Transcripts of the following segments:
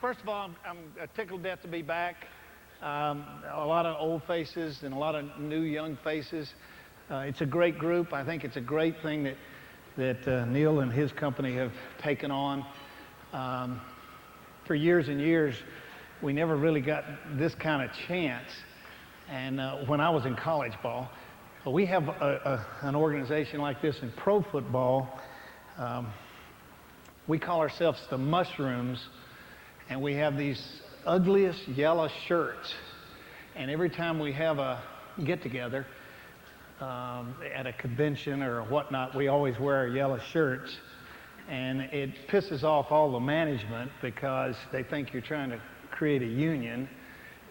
First of all, I'm tickled to death to be back. A lot of old faces and a lot of new young faces. It's a great group. I think it's a great thing that Neil and his company have taken on. For years and years, we never really got this kind of chance. And when I was in college ball, we have an organization like this in pro football. We call ourselves the Mushrooms, and we have these ugliest yellow shirts. And every time we have a get-together at a convention or whatnot, we always wear our yellow shirts. And it pisses off all the management because they think you're trying to create a union.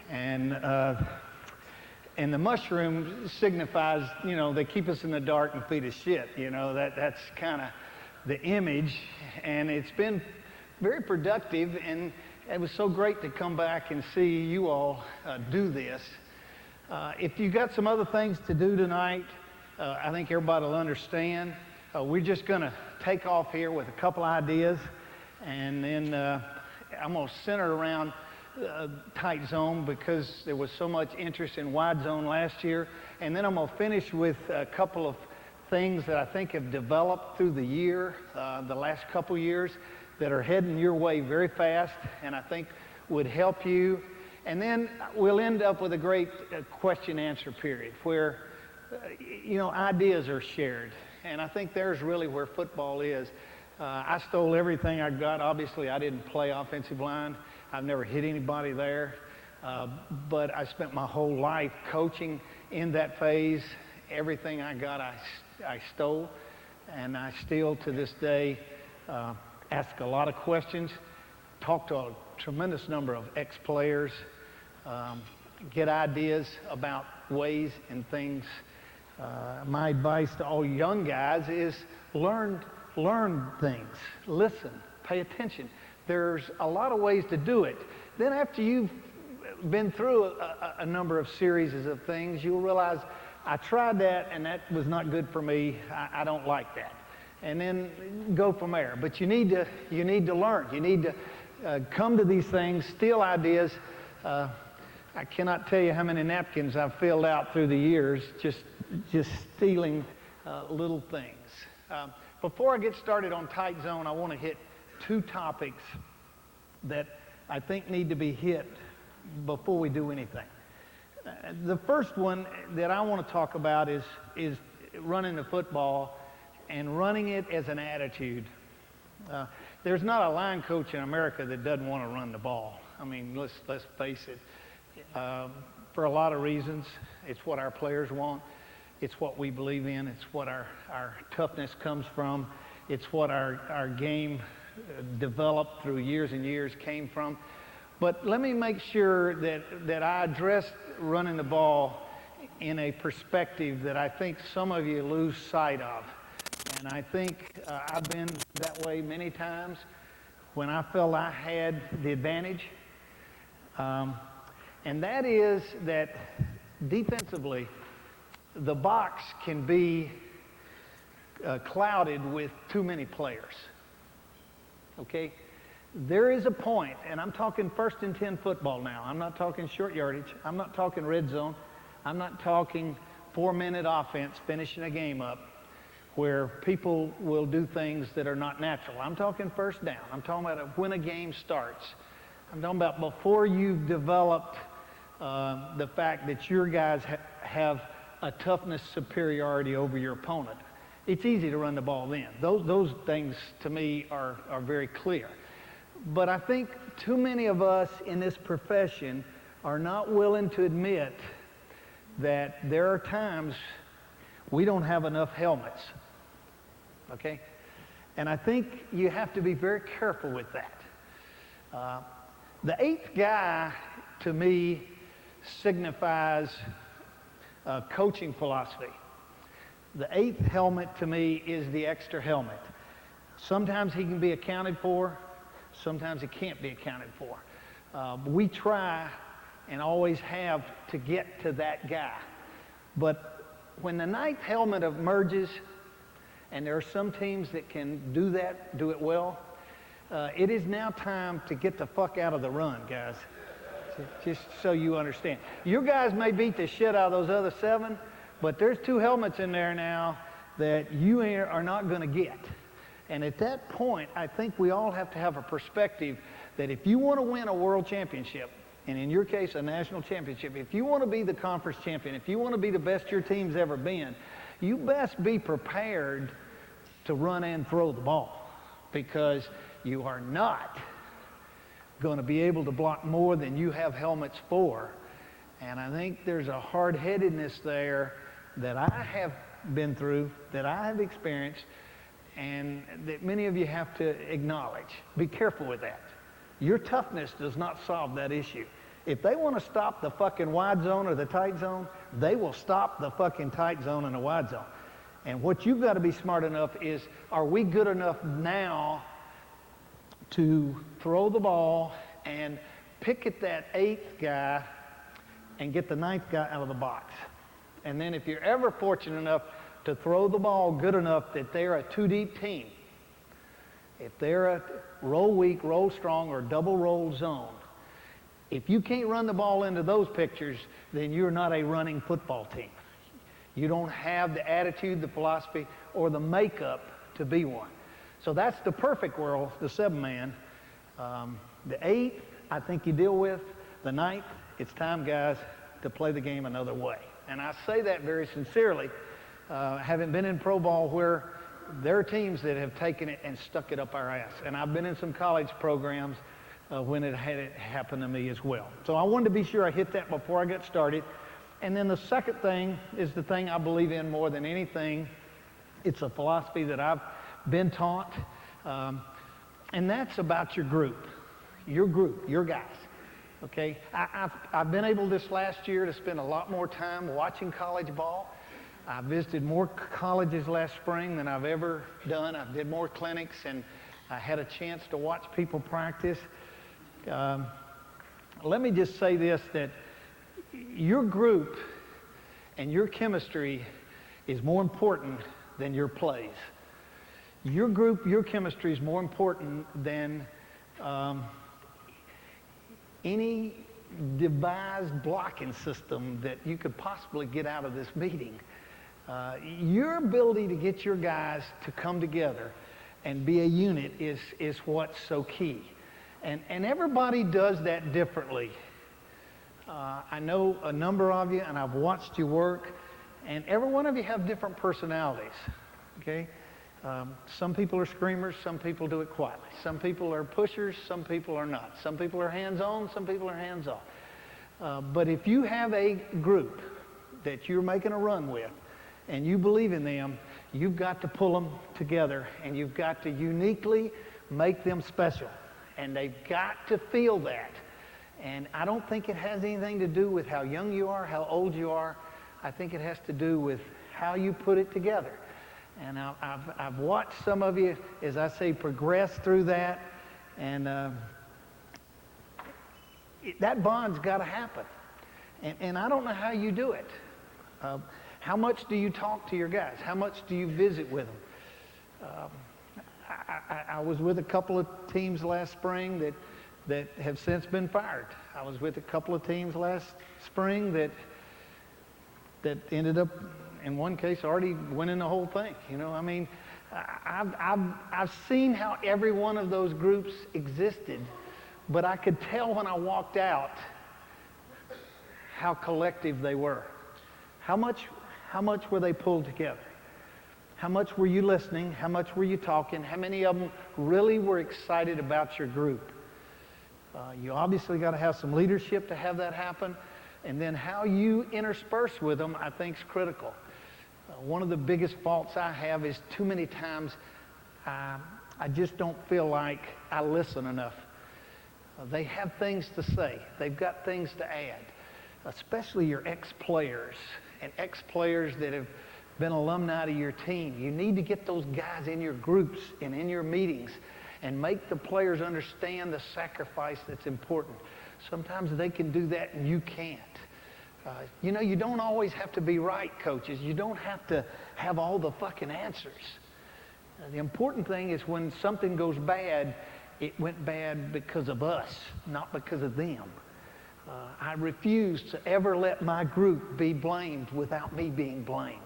And the mushroom signifies, you know, they keep us in the dark and feed us shit. You know, that's kind of the image. And it's been very productive, and it was so great to come back and see you all do this. If you got some other things to do tonight, I think everybody will understand. We're just going to take off here with a couple ideas, and then I'm going to center around tight zone because there was so much interest in wide zone last year. And then I'm going to finish with a couple of things that I think have developed through the year, the last couple years, that are heading your way very fast and I think would help you. And then we'll end up with a great question-answer period where, you know, ideas are shared. And I think there's really where football is. I stole everything I got. Obviously, I didn't play offensive line. I've never hit anybody there. But I spent my whole life coaching in that phase. Everything I got, I stole. And I still, to this day, ask a lot of questions, talk to a tremendous number of ex-players, get ideas about ways and things. My advice to all young guys is learn things, listen, pay attention. There's a lot of ways to do it. Then after you've been through a number of series of things, you'll realize I tried that and that was not good for me. I don't like that. And then go from there. But you need to learn. You need to come to these things, steal ideas. I cannot tell you how many napkins I've filled out through the years just stealing little things. Before I get started on tight zone, I want to hit two topics that I think need to be hit before we do anything. The first one that I want to talk about is running the football and running it as an attitude. There's not a line coach in America that doesn't want to run the ball. I mean, let's face it. For a lot of reasons, it's what our players want. It's what we believe in. It's what our toughness comes from. It's what our game developed through years and years came from. But let me make sure that I address running the ball in a perspective that I think some of you lose sight of. And I think I've been that way many times when I felt I had the advantage. And that is that defensively, the box can be clouded with too many players. Okay? There is a point, and I'm talking 1st and 10 football now. I'm not talking short yardage. I'm not talking red zone. I'm not talking 4-minute offense, finishing a game up, where people will do things that are not natural. I'm talking first down. I'm talking about when a game starts. I'm talking about before you've developed the fact that your guys have a toughness superiority over your opponent. It's easy to run the ball then. Those things, to me, are very clear. But I think too many of us in this profession are not willing to admit that there are times we don't have enough helmets. Okay? And I think you have to be very careful with that. The 8th guy, to me, signifies coaching philosophy. The 8th helmet, to me, is the extra helmet. Sometimes he can be accounted for. Sometimes he can't be accounted for. We try and always have to get to that guy. But when the 9th helmet emerges, and there are some teams that can do that, do it well, It is now time to get the fuck out of the run, guys. Just so you understand. You guys may beat the shit out of those other 7, but there's 2 helmets in there now that you are not going to get. And at that point, I think we all have to have a perspective that if you want to win a world championship, and in your case, a national championship, if you want to be the conference champion, if you want to be the best your team's ever been, you best be prepared to run and throw the ball, because you are not going to be able to block more than you have helmets for. And I think there's a hard-headedness there that I have been through, that I have experienced, and that many of you have to acknowledge. Be careful with that. Your toughness does not solve that issue. If they want to stop the fucking wide zone or the tight zone, they will stop the fucking tight zone and the wide zone. And what you've got to be smart enough is, are we good enough now to throw the ball and pick at that 8th guy and get the 9th guy out of the box? And then if you're ever fortunate enough to throw the ball good enough that they're a 2-deep team, if they're a roll weak, roll strong, or double roll zone, if you can't run the ball into those pictures, then you're not a running football team. You don't have the attitude, the philosophy, or the makeup to be one. So that's the perfect world, the 7-man. The 8th, I think you deal with. The 9th, it's time, guys, to play the game another way. And I say that very sincerely, having been in pro ball where there are teams that have taken it and stuck it up our ass. And I've been in some college programs when it had it happen to me as well. So I wanted to be sure I hit that before I got started. And then the second thing is the thing I believe in more than anything. It's a philosophy that I've been taught, and that's about your group, your guys. Okay, I've been able this last year to spend a lot more time watching college ball. I visited more colleges last spring than I've ever done. I did more clinics, and I had a chance to watch people practice. Let me just say this, that your group and your chemistry is more important than your plays. Your group, your chemistry is more important than any devised blocking system that you could possibly get out of this meeting. Your ability to get your guys to come together and be a unit is what's so key. And everybody does that differently. I know a number of you, and I've watched you work, and every one of you have different personalities, okay? Some people are screamers, some people do it quietly. Some people are pushers, some people are not. Some people are hands-on, some people are hands-off. But if you have a group that you're making a run with, and you believe in them, you've got to pull them together, and you've got to uniquely make them special. And they've got to feel that. And I don't think it has anything to do with how young you are, how old you are. I think it has to do with how you put it together. And I've watched some of you, as I say, progress through that. And that bond's got to happen. And I don't know how you do it. How much do you talk to your guys? How much do you visit with them? I was with a couple of teams last spring that have since been fired. I was with a couple of teams last spring that ended up, in one case, already winning the whole thing. You know, I mean, I've seen how every one of those groups existed, but I could tell when I walked out how collective they were. How much were they pulled together? How much were you listening? How much were you talking? How many of them really were excited about your group? You obviously got to have some leadership to have that happen. And then how you intersperse with them, I think, is critical. One of the biggest faults I have is too many times I just don't feel like I listen enough. They have things to say. They've got things to add, especially your ex-players and ex-players that have been alumni to your team. You need to get those guys in your groups and in your meetings and make the players understand the sacrifice that's important. Sometimes they can do that and you can't. You know, you don't always have to be right, coaches. You don't have to have all the fucking answers. The important thing is when something goes bad, it went bad because of us, not because of them. I refuse to ever let my group be blamed without me being blamed.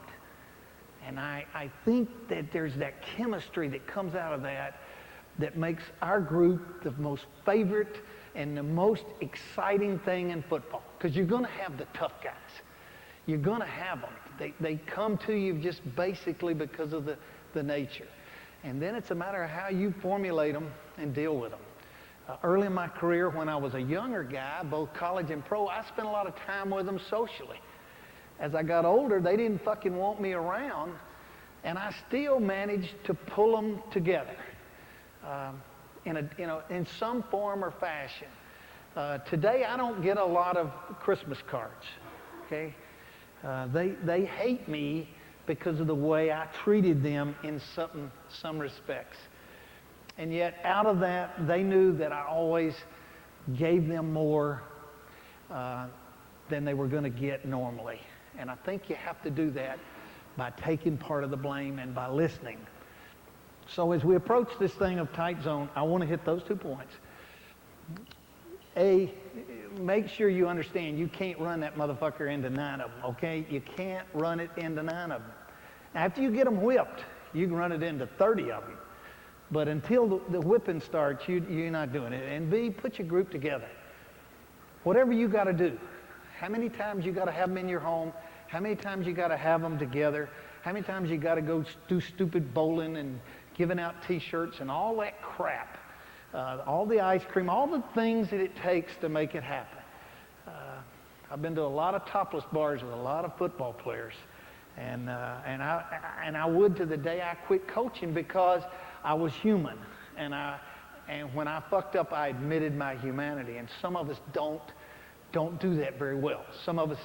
And I think that there's that chemistry that comes out of that that makes our group the most favorite and the most exciting thing in football. Because you're going to have the tough guys. You're going to have them. They come to you just basically because of the nature. And then it's a matter of how you formulate them and deal with them. Early in my career, when I was a younger guy, both college and pro, I spent a lot of time with them socially. As I got older, they didn't fucking want me around, and I still managed to pull them together in some form or fashion. Today, I don't get a lot of Christmas cards, okay? They hate me because of the way I treated them in some respects. And yet, out of that, they knew that I always gave them more than they were going to get normally. And I think you have to do that by taking part of the blame and by listening. So as we approach this thing of tight zone, I want to hit those 2 points. A, make sure you understand you can't run that motherfucker into 9 of them, okay? You can't run it into 9 of them. After you get them whipped, you can run it into 30 of them. But until the whipping starts, you're not doing it. And B, put your group together. Whatever you got to do. How many times you got to have them in your home? How many times you got to have them together? How many times you got to go do stupid bowling and giving out T-shirts and all that crap? All the ice cream, all the things that it takes to make it happen. I've been to a lot of topless bars with a lot of football players. And I would to the day I quit coaching because I was human, and when I fucked up, I admitted my humanity. And some of us don't do that very well. Some of us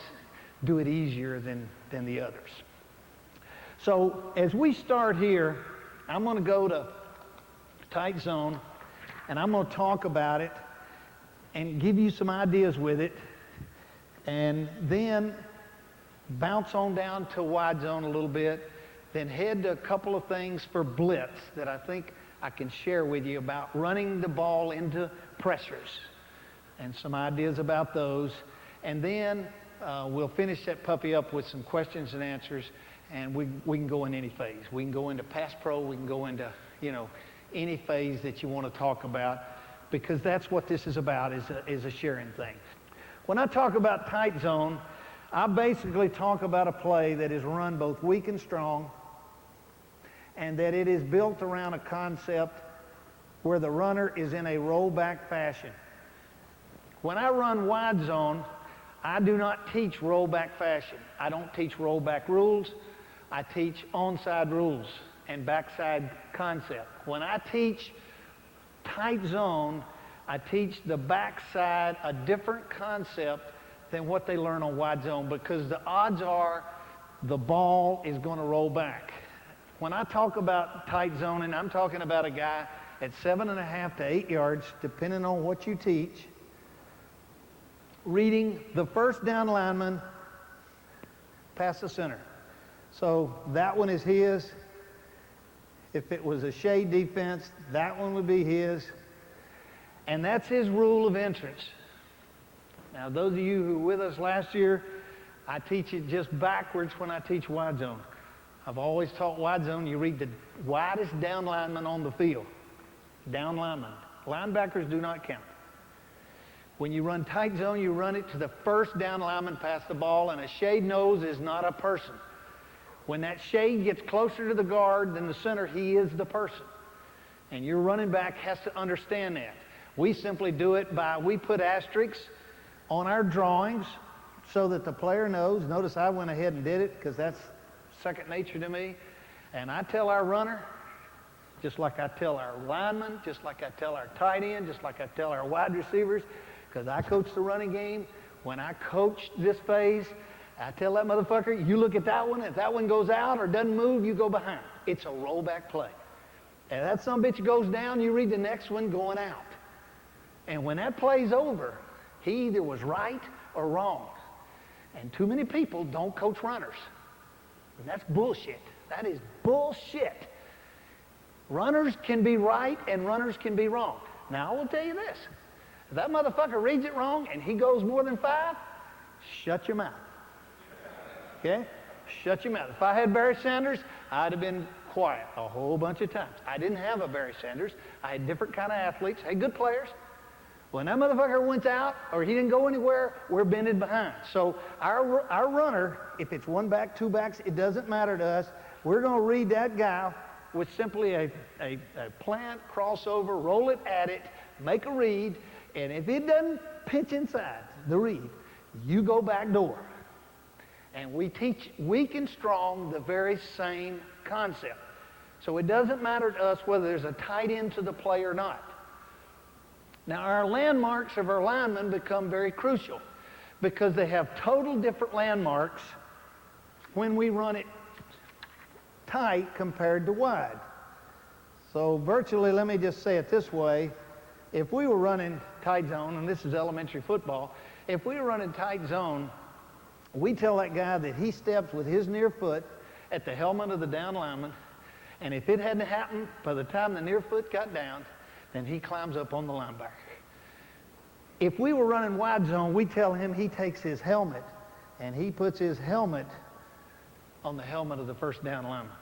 do it easier than the others. So as we start here, I'm going to go to tight zone, and I'm going to talk about it and give you some ideas with it, and then bounce on down to wide zone a little bit. Then head to a couple of things for blitz that I think I can share with you about running the ball into pressures and some ideas about those. And then we'll finish that puppy up with some questions and answers, and we can go in any phase. We can go into pass pro, we can go into, any phase that you want to talk about, because that's what this is about, is a sharing thing. When I talk about tight zone, I basically talk about a play that is run both weak and strong, and that it is built around a concept where the runner is in a rollback fashion. When I run wide zone, I do not teach rollback fashion. I don't teach rollback rules. I teach onside rules and backside concept. When I teach tight zone, I teach the backside a different concept than what they learn on wide zone, because the odds are the ball is going to roll back. When I talk about tight zoning, I'm talking about a guy at 7.5 to 8 yards, depending on what you teach, reading the first down lineman past the center. So that one is his. If it was a shade defense, that one would be his. And that's his rule of entrance. Now, those of you who were with us last year, I teach it just backwards when I teach wide zone. I've always taught wide zone. You read the widest down lineman on the field. Down lineman. Linebackers do not count. When you run tight zone, you run it to the first down lineman past the ball, and a shade nose is not a person. When that shade gets closer to the guard than the center, he is the person. And your running back has to understand that. We simply do it by, we put asterisks on our drawings so that the player knows. Notice I went ahead and did it because that's second nature to me. And I tell our runner, just like I tell our lineman, just like I tell our tight end, just like I tell our wide receivers, because I coach the running game. When I coach this phase, I tell that motherfucker, you look at that one. If that one goes out or doesn't move, you go behind. It's a rollback play. And that sumbitch goes down, you read the next one going out. And when that play's over, he either was right or wrong. And too many people don't coach runners. And that's bullshit. That is bullshit. Runners can be right and runners can be wrong. Now, I will tell you this. If that motherfucker reads it wrong and he goes more than 5, shut your mouth. Okay? Shut your mouth. If I had Barry Sanders, I'd have been quiet a whole bunch of times. I didn't have a Barry Sanders. I had different kind of athletes. I had good players. When that motherfucker went out or he didn't go anywhere, we're bended behind. So our runner, if it's 1 back, 2 backs, it doesn't matter to us. We're going to read that guy with simply a plant, crossover, roll it at it, make a read, and if it doesn't pitch inside the read, you go back door. And we teach weak and strong the very same concept. So it doesn't matter to us whether there's a tight end to the play or not. Now, our landmarks of our linemen become very crucial because they have total different landmarks when we run it tight compared to wide. So virtually, let me just say it this way. If we were running tight zone, and this is elementary football, if we were running tight zone, we tell that guy that he steps with his near foot at the helmet of the down lineman, and if it hadn't happened by the time the near foot got down, then he climbs up on the linebacker. If we were running wide zone, we tell him he takes his helmet and he puts his helmet on the helmet of the first down lineman.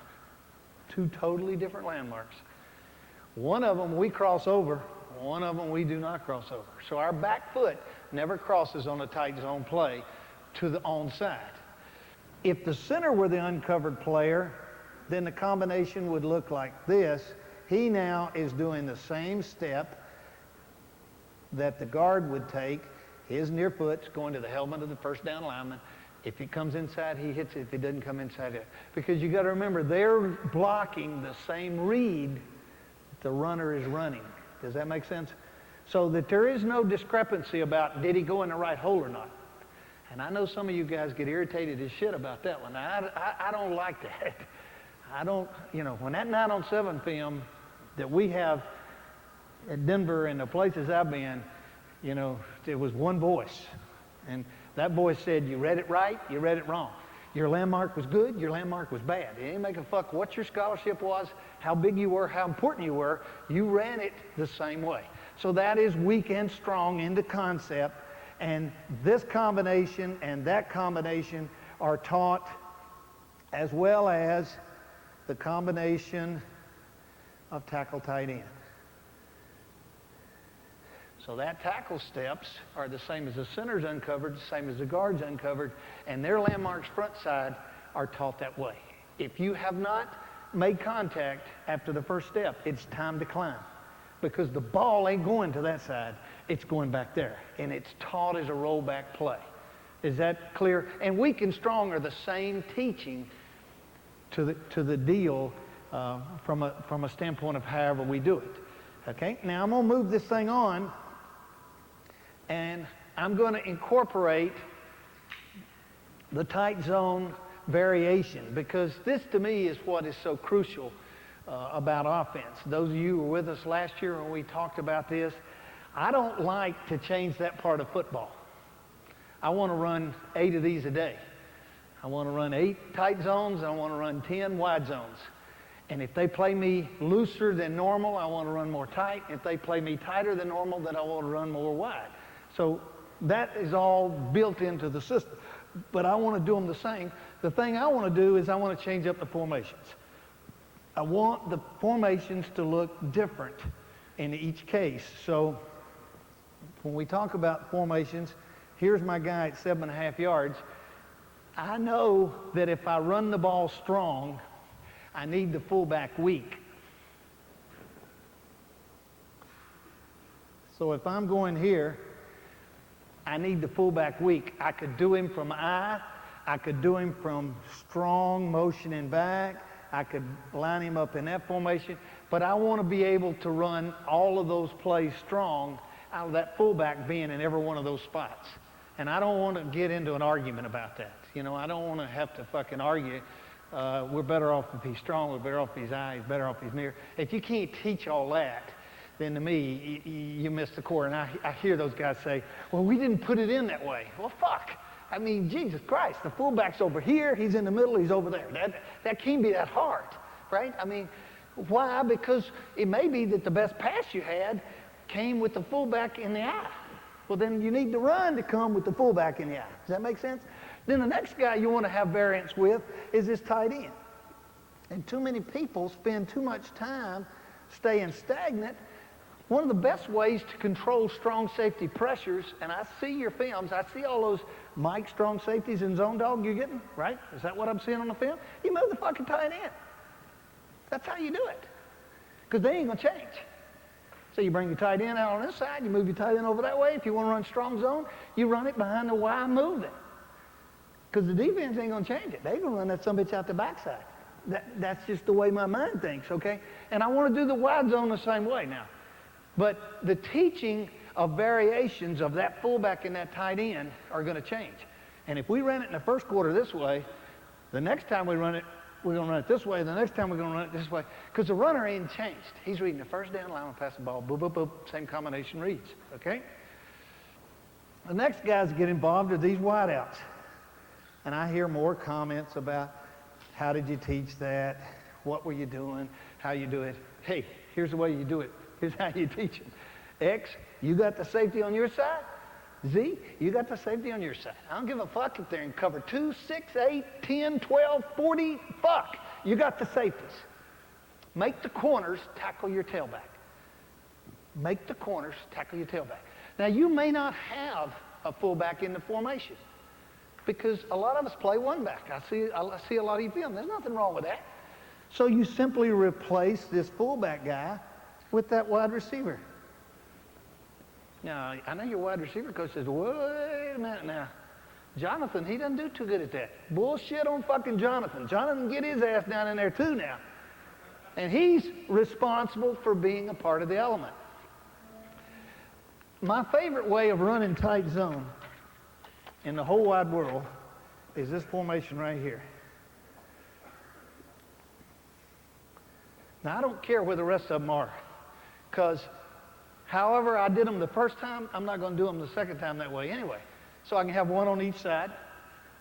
2 totally different landmarks. One of them we cross over, one of them we do not cross over. So our back foot never crosses on a tight zone play to the onside. If the center were the uncovered player, then the combination would look like this. He now is doing the same step that the guard would take. His near foot's going to the helmet of the first down lineman. If it comes inside, he hits it. If it doesn't come inside, it. Because you got to remember, they're blocking the same read that the runner is running. Does that make sense? So that there is no discrepancy about did he go in the right hole or not. And I know some of you guys get irritated as shit about that one. I don't like that. I don't, when that 9-on-7 film that we have at Denver and the places I've been, it was one voice. And that voice said, you read it right, you read it wrong. Your landmark was good, your landmark was bad. It didn't make a fuck what your scholarship was, how big you were, how important you were. You ran it the same way. So that is weak and strong in the concept. And this combination and that combination are taught, as well as the combination of tackle tight end. So that tackle steps are the same as the center's uncovered, the same as the guard's uncovered, and their landmarks front side are taught that way. If you have not made contact after the first step, it's time to climb, because the ball ain't going to that side, it's going back there, and it's taught as a rollback play. Is that clear? And weak and strong are the same teaching to the deal from a standpoint of however we do it. Okay, now I'm going to move this thing on, and I'm going to incorporate the tight zone variation, because this to me is what is so crucial about offense. Those of you who were with us last year when we talked about this, I don't like to change that part of football. I want to run 8 of these a day. I want to run 8 tight zones, and I want to run 10 wide zones. And if they play me looser than normal, I want to run more tight. If they play me tighter than normal, then I want to run more wide. So that is all built into the system. But I want to do them the same. The thing I want to do is I want to change up the formations. I want the formations to look different in each case. So when we talk about formations, here's my guy at 7.5 yards. I know that if I run the ball strong, I need the fullback weak. So if I'm going here, I need the fullback weak. I could do him from I could do him from strong motioning back. I could line him up in that formation. But I want to be able to run all of those plays strong out of that fullback being in every one of those spots. And I don't want to get into an argument about that. I don't want to have to fucking argue. We're better off if he's strong. We're better off if he's I. He's better off if he's near. If you can't teach all that, then to me, you miss the core. And I hear those guys say, well, we didn't put it in that way. Well, fuck. I mean, Jesus Christ, the fullback's over here. He's in the middle. He's over there. That can't be that hard, right? I mean, why? Because it may be that the best pass you had came with the fullback in the eye. Well, then you need the run to come with the fullback in the eye. Does that make sense? Then the next guy you want to have variance with is this tight end. And too many people spend too much time staying stagnant. One of the best ways to control strong safety pressures, and I see your films, I see all those Mike strong safeties and zone dog you're getting, right? Is that what I'm seeing on the film? You move the fucking tight end. That's how you do it. Because they ain't going to change. So you bring your tight end out on this side, you move your tight end over that way. If you want to run strong zone, you run it behind the Y movement. Because the defense ain't going to change it. They're going to run that son of a bitch out the backside. That's just the way my mind thinks, okay? And I want to do the wide zone the same way now. But the teaching of variations of that fullback and that tight end are going to change. And if we ran it in the first quarter this way, the next time we run it, we're going to run it this way. The next time we're going to run it this way. Because the runner ain't changed. He's reading the first down line and pass the ball. Boop, boop, boop. Same combination reads, okay? The next guys get involved are these wideouts. And I hear more comments about how did you teach that? What were you doing? How you do it? Hey, here's the way you do it. Here's how you teach it. X, you got the safety on your side. Z, you got the safety on your side. I don't give a fuck if they're in cover 2, 6, 8, 10, 12, 40. Fuck. You got the safeties. Make the corners tackle your tailback. Make the corners tackle your tailback. Now, you may not have a fullback in the formation because a lot of us play one back. I see a lot of you film. There's nothing wrong with that. So you simply replace this fullback guy with that wide receiver. Now, I know your wide receiver coach says, wait a minute now. Jonathan, he doesn't do too good at that. Bullshit on fucking Jonathan. Jonathan get his ass down in there too now. And he's responsible for being a part of the element. My favorite way of running tight zone in the whole wide world is this formation right here. Now, I don't care where the rest of them are, because however I did them the first time, I'm not going to do them the second time that way anyway. So I can have one on each side.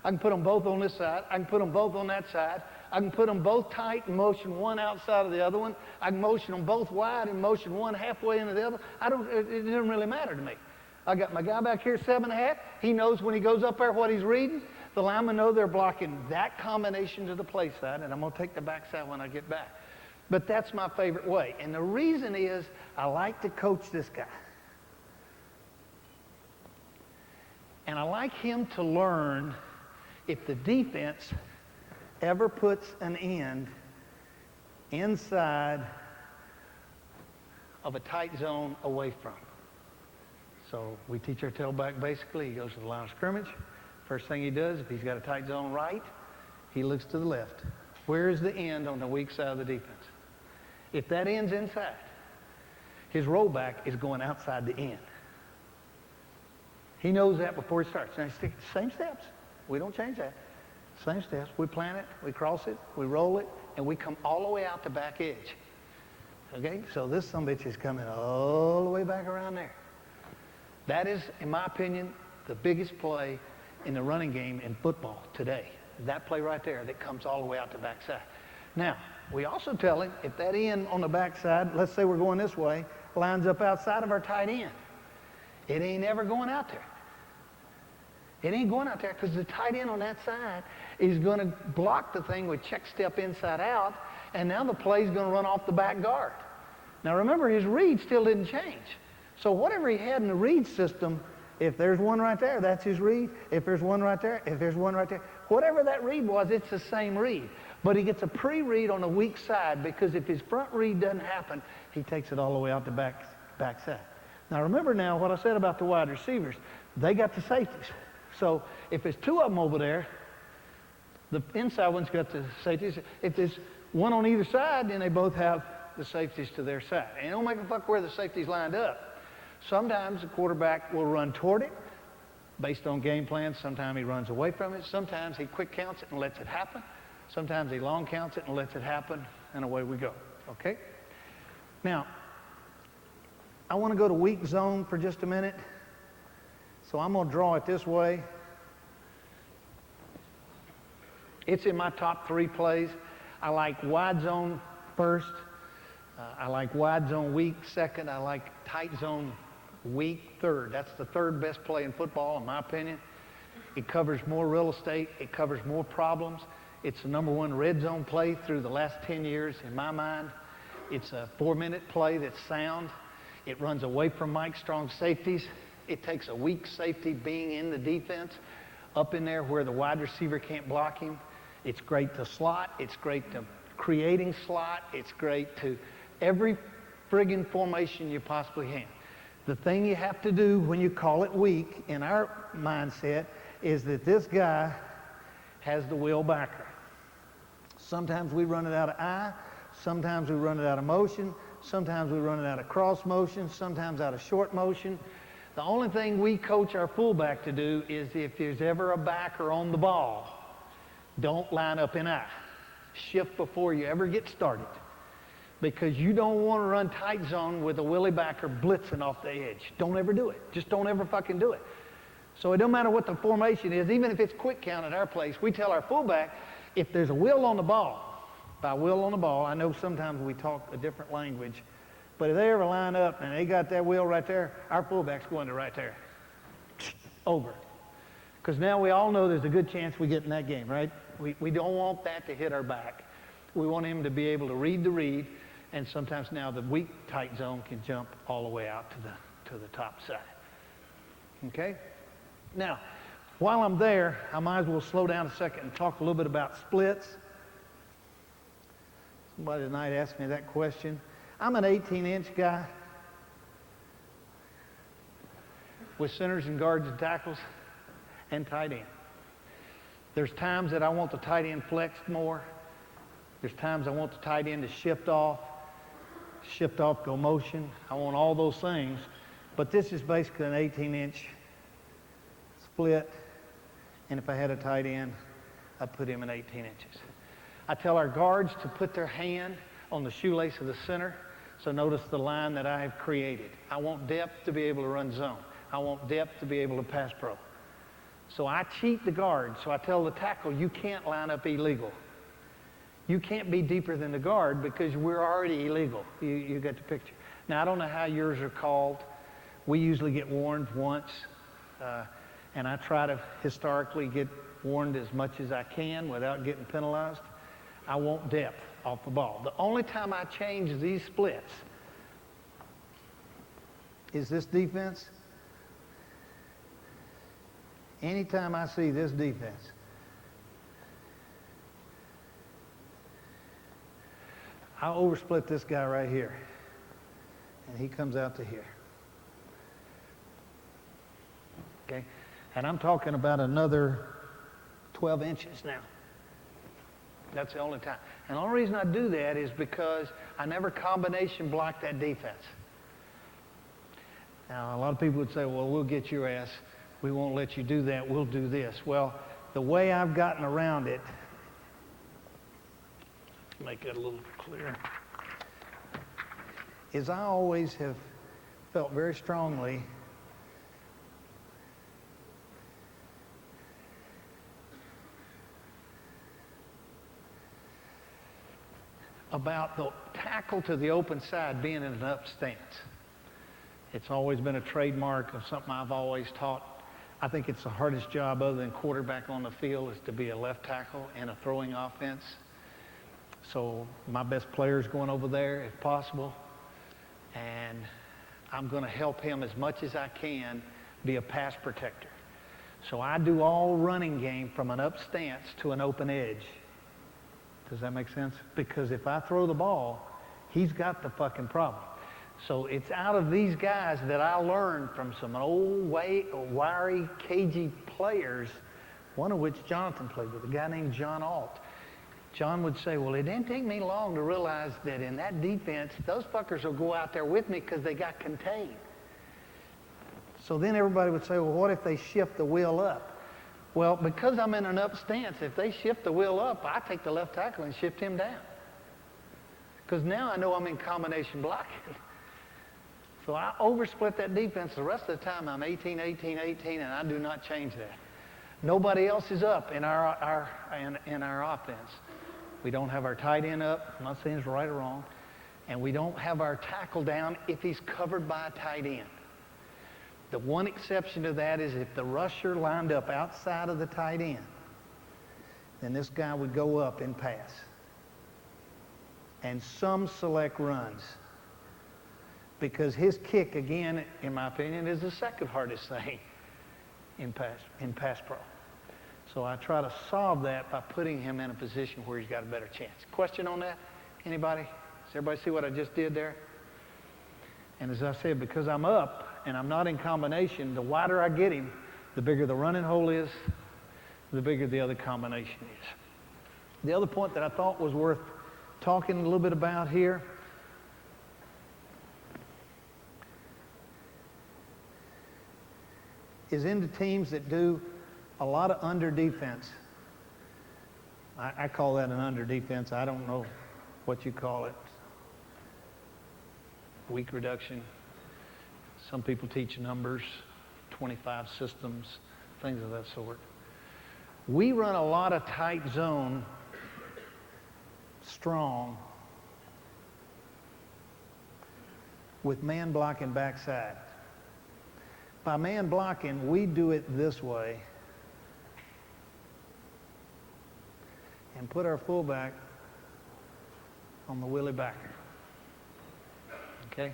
I can put them both on this side. I can put them both on that side. I can put them both tight and motion one outside of the other one. I can motion them both wide and motion one halfway into the other. It doesn't really matter to me. I got my guy back here, 7.5. He knows when he goes up there what he's reading. The linemen know they're blocking that combination to the play side, and I'm going to take the backside when I get back. But that's my favorite way. And the reason is I like to coach this guy. And I like him to learn if the defense ever puts an end inside of a tight zone away from. So we teach our tailback basically. He goes to the line of scrimmage. First thing he does, if he's got a tight zone right, he looks to the left. Where is the end on the weak side of the defense? If that end's inside, his rollback is going outside the end. He knows that before he starts. Now, same steps. We don't change that. Same steps. We plant it, we cross it, we roll it, and we come all the way out the back edge. Okay? So this sumbitch is coming all the way back around there. That is, in my opinion, the biggest play in the running game in football today. That play right there that comes all the way out the backside. Now, we also tell him if that end on the backside, let's say we're going this way, lines up outside of our tight end, it ain't ever going out there. It ain't going out there because the tight end on that side is going to block the thing with check step inside out, and now the play's going to run off the back guard. Now remember, his read still didn't change. So whatever he had in the read system, if there's one right there, that's his read. If there's one right there, if there's one right there, whatever that read was, it's the same read. But he gets a pre-read on the weak side because if his front read doesn't happen, he takes it all the way out the back side. Now remember now what I said about the wide receivers. They got the safeties. So if there's two of them over there, the inside one's got the safeties. If there's one on either side, then they both have the safeties to their side. And it don't make a fuck where the safety's lined up. Sometimes the quarterback will run toward it based on game plan. Sometimes he runs away from it. Sometimes he quick counts it and lets it happen. Sometimes he long counts it and lets it happen, and away we go, okay? Now, I want to go to weak zone for just a minute. So I'm going to draw it this way. It's in my top 3 plays. I like wide zone first, I like wide zone weak second. I like tight zone weak third. That's the third best play in football, in my opinion. It covers more real estate. It covers more problems. It's the #1 red zone play through the last 10 years, in my mind. It's a 4-minute play that's sound. It runs away from Mike Strong's safeties. It takes a weak safety being in the defense up in there where the wide receiver can't block him. It's great to slot. It's great to creating slot. It's great to every friggin' formation you possibly can. The thing you have to do when you call it weak, in our mindset, is that this guy has the wheel backer. Sometimes we run it out of eye. Sometimes we run it out of motion. Sometimes we run it out of cross motion. Sometimes out of short motion. The only thing we coach our fullback to do is if there's ever a backer on the ball, don't line up in eye. Shift before you ever get started. Because you don't want to run tight zone with a willy backer blitzing off the edge. Don't ever do it. Just don't ever fucking do it. So it don't matter what the formation is, even if it's quick count at our place, we tell our fullback, if there's a wheel on the ball, by wheel on the ball, I know sometimes we talk a different language, but if they ever line up and they got that wheel right there, our fullback's going to right there. Over. Because now we all know there's a good chance we get in that game, right? We don't want that to hit our back. We want him to be able to read the read, and sometimes now the weak tight zone can jump all the way out to the top side. Okay? Now, while I'm there, I might as well slow down a second and talk a little bit about splits. Somebody tonight asked me that question. I'm an 18-inch guy with centers and guards and tackles and tight end. There's times that I want the tight end flexed more. There's times I want the tight end to shift off, go motion. I want all those things. But this is basically an 18-inch split. And if I had a tight end, I'd put him in 18 inches. I tell our guards to put their hand on the shoelace of the center. So notice the line that I have created. I want depth to be able to run zone. I want depth to be able to pass pro. So I cheat the guard. So I tell the tackle, you can't line up illegal. You can't be deeper than the guard because we're already illegal. You get the picture. Now, I don't know how yours are called. We usually get warned once. And I try to historically get warned as much as I can without getting penalized. I want depth off the ball. The only time I change these splits is this defense. Anytime I see this defense, I oversplit this guy right here, and he comes out to here. Okay? And I'm talking about another 12 inches now. That's the only time. And the only reason I do that is because I never combination block that defense. Now, a lot of people would say, well, we'll get your ass. We won't let you do that. We'll do this. Well, the way I've gotten around it, make that a little clearer, is I always have felt very strongly about the tackle to the open side being in an up stance. It's always been a trademark of something I've always taught. I think it's the hardest job other than quarterback on the field is to be a left tackle in a throwing offense. So my best player is going over there if possible, and I'm going to help him as much as I can be a pass protector. So I do all running game from an up stance to an open edge. Does that make sense? Because if I throw the ball, he's got the fucking problem. So it's out of these guys that I learned from some old, wiry, cagey players, one of which Jonathan played with, a guy named John Alt. John would say, well, it didn't take me long to realize that in that defense, those fuckers will go out there with me because they got contained. So then everybody would say, well, what if they shift the wheel up? Well, because I'm in an up stance, if they shift the wheel up, I take the left tackle and shift him down. Because now I know I'm in combination blocking. So I oversplit that defense. The rest of the time I'm 18, 18, 18, and I do not change that. Nobody else is up in our offense. We don't have our tight end up. I'm not saying it's right or wrong. And we don't have our tackle down if he's covered by a tight end. The one exception to that is if the rusher lined up outside of the tight end, then this guy would go up and pass. And some select runs. Because his kick, again, in my opinion, is the second hardest thing in pass pro. So I try to solve that by putting him in a position where he's got a better chance. Question on that? Anybody? Does everybody see what I just did there? And as I said, because I'm up and I'm not in combination, the wider I get him, the bigger the running hole is, the bigger the other combination is. The other point that I thought was worth talking a little bit about here is into teams that do a lot of under defense. I call that an under defense. I don't know what you call it. Weak reduction. Some people teach numbers, 25 systems, things of that sort. We run a lot of tight zone, strong, with man blocking backside. By man blocking, we do it this way and put our fullback on the willy backer. Okay?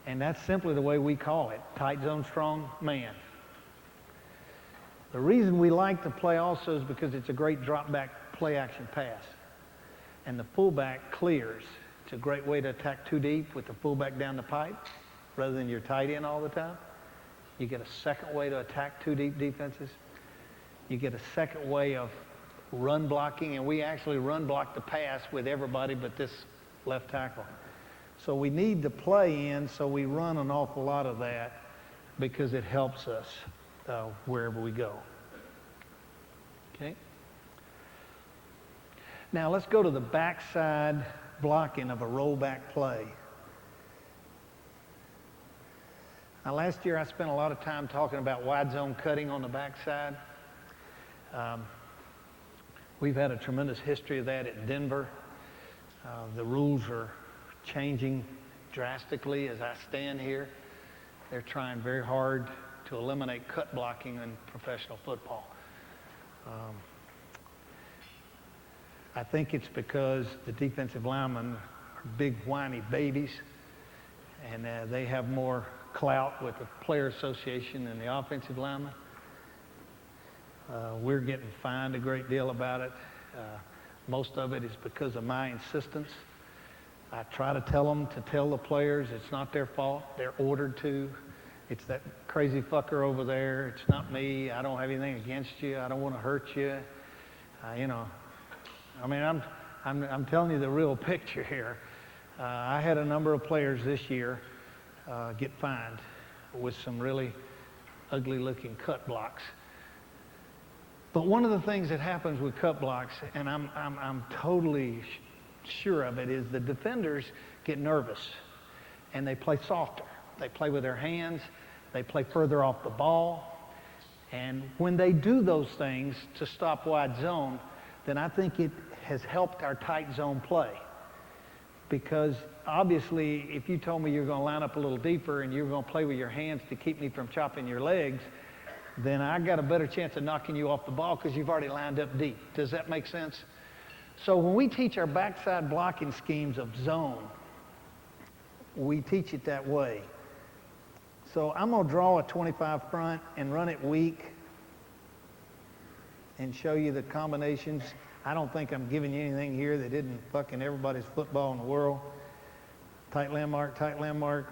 And that's simply the way we call it, tight zone, strong, man. The reason we like to play also is because it's a great drop back play action pass. And the fullback clears. It's a great way to attack too deep with the fullback down the pipe rather than your tight end all the time. You get a second way to attack too deep defenses. You get a second way of run blocking, and we actually run block the pass with everybody but this left tackle. So we need to play in, so we run an awful lot of that because it helps us wherever we go. Okay? Now let's go to the backside blocking of a rollback play. Now last year I spent a lot of time talking about wide zone cutting on the backside. We've had a tremendous history of that at Denver. The rules are changing drastically as I stand here. They're trying very hard to eliminate cut blocking in professional football. I think it's because the defensive linemen are big whiny babies and they have more clout with the player association than the offensive linemen. We're getting fined a great deal about it. Most of it is because of my insistence. I try to tell them to tell the players it's not their fault. They're ordered to. It's that crazy fucker over there. It's not me. I don't have anything against you. I don't want to hurt you. You know, I mean, I'm telling you the real picture here. I had a number of players this year get fined with some really ugly-looking cut blocks. But one of the things that happens with cut blocks, and I'm totally sure of it, is the defenders get nervous and they play softer. They play with their hands. They play further off the ball. And when they do those things to stop wide zone, then I think it has helped our tight zone play. Because obviously, if you told me you're going to line up a little deeper and you're going to play with your hands to keep me from chopping your legs, then I got a better chance of knocking you off the ball because you've already lined up deep. Does that make sense? So when we teach our backside blocking schemes of zone, we teach it that way. So I'm going to draw a 25 front and run it weak and show you the combinations. I don't think I'm giving you anything here that isn't fucking everybody's football in the world. Tight landmark,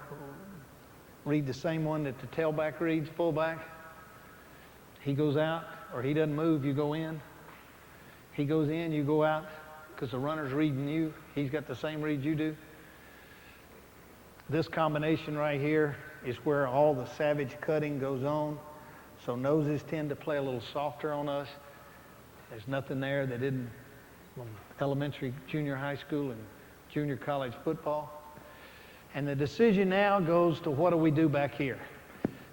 read the same one that the tailback reads, fullback. He goes out, or he doesn't move, you go in. He goes in, you go out, because the runner's reading you. He's got the same read you do. This combination right here is where all the savage cutting goes on. So noses tend to play a little softer on us. There's nothing there that isn't from elementary, junior high school, and junior college football. And the decision now goes to what do we do back here?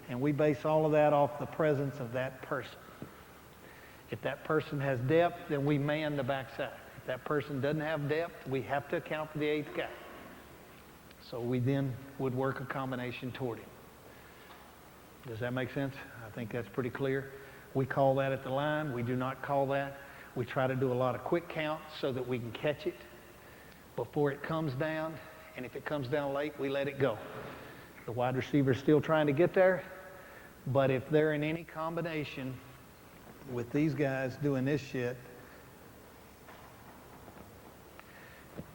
And we base all of that off the presence of that person. If that person has depth, then we man the backside. If that person doesn't have depth, we have to account for the eighth guy. So we then would work a combination toward him. Does that make sense? I think that's pretty clear. We call that at the line. We do not call that. We try to do a lot of quick counts so that we can catch it before it comes down. And if it comes down late, we let it go. The wide receiver's still trying to get there. But if they're in any combination with these guys doing this shit,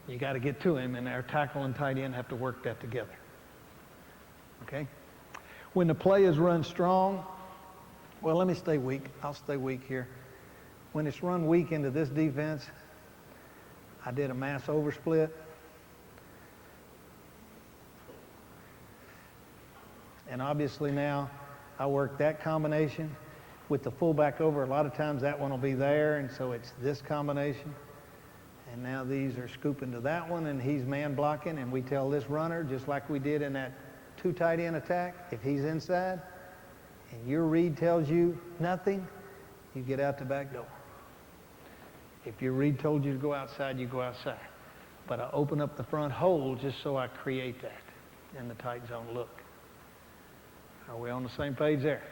you got to get to him, and our tackle and tight end have to work that together. Okay? When the play is run strong, well, let me stay weak. I'll stay weak here. When it's run weak into this defense, I did a mass oversplit. And obviously now I work that combination with the fullback over. A lot of times that one will be there, and so it's this combination. And now these are scooping to that one, and he's man blocking, and we tell this runner, just like we did in that 2 tight end attack, if he's inside and your read tells you nothing, you get out the back door. If your read told you to go outside, you go outside. But I open up the front hole just so I create that in the tight zone look. Are we on the same page there?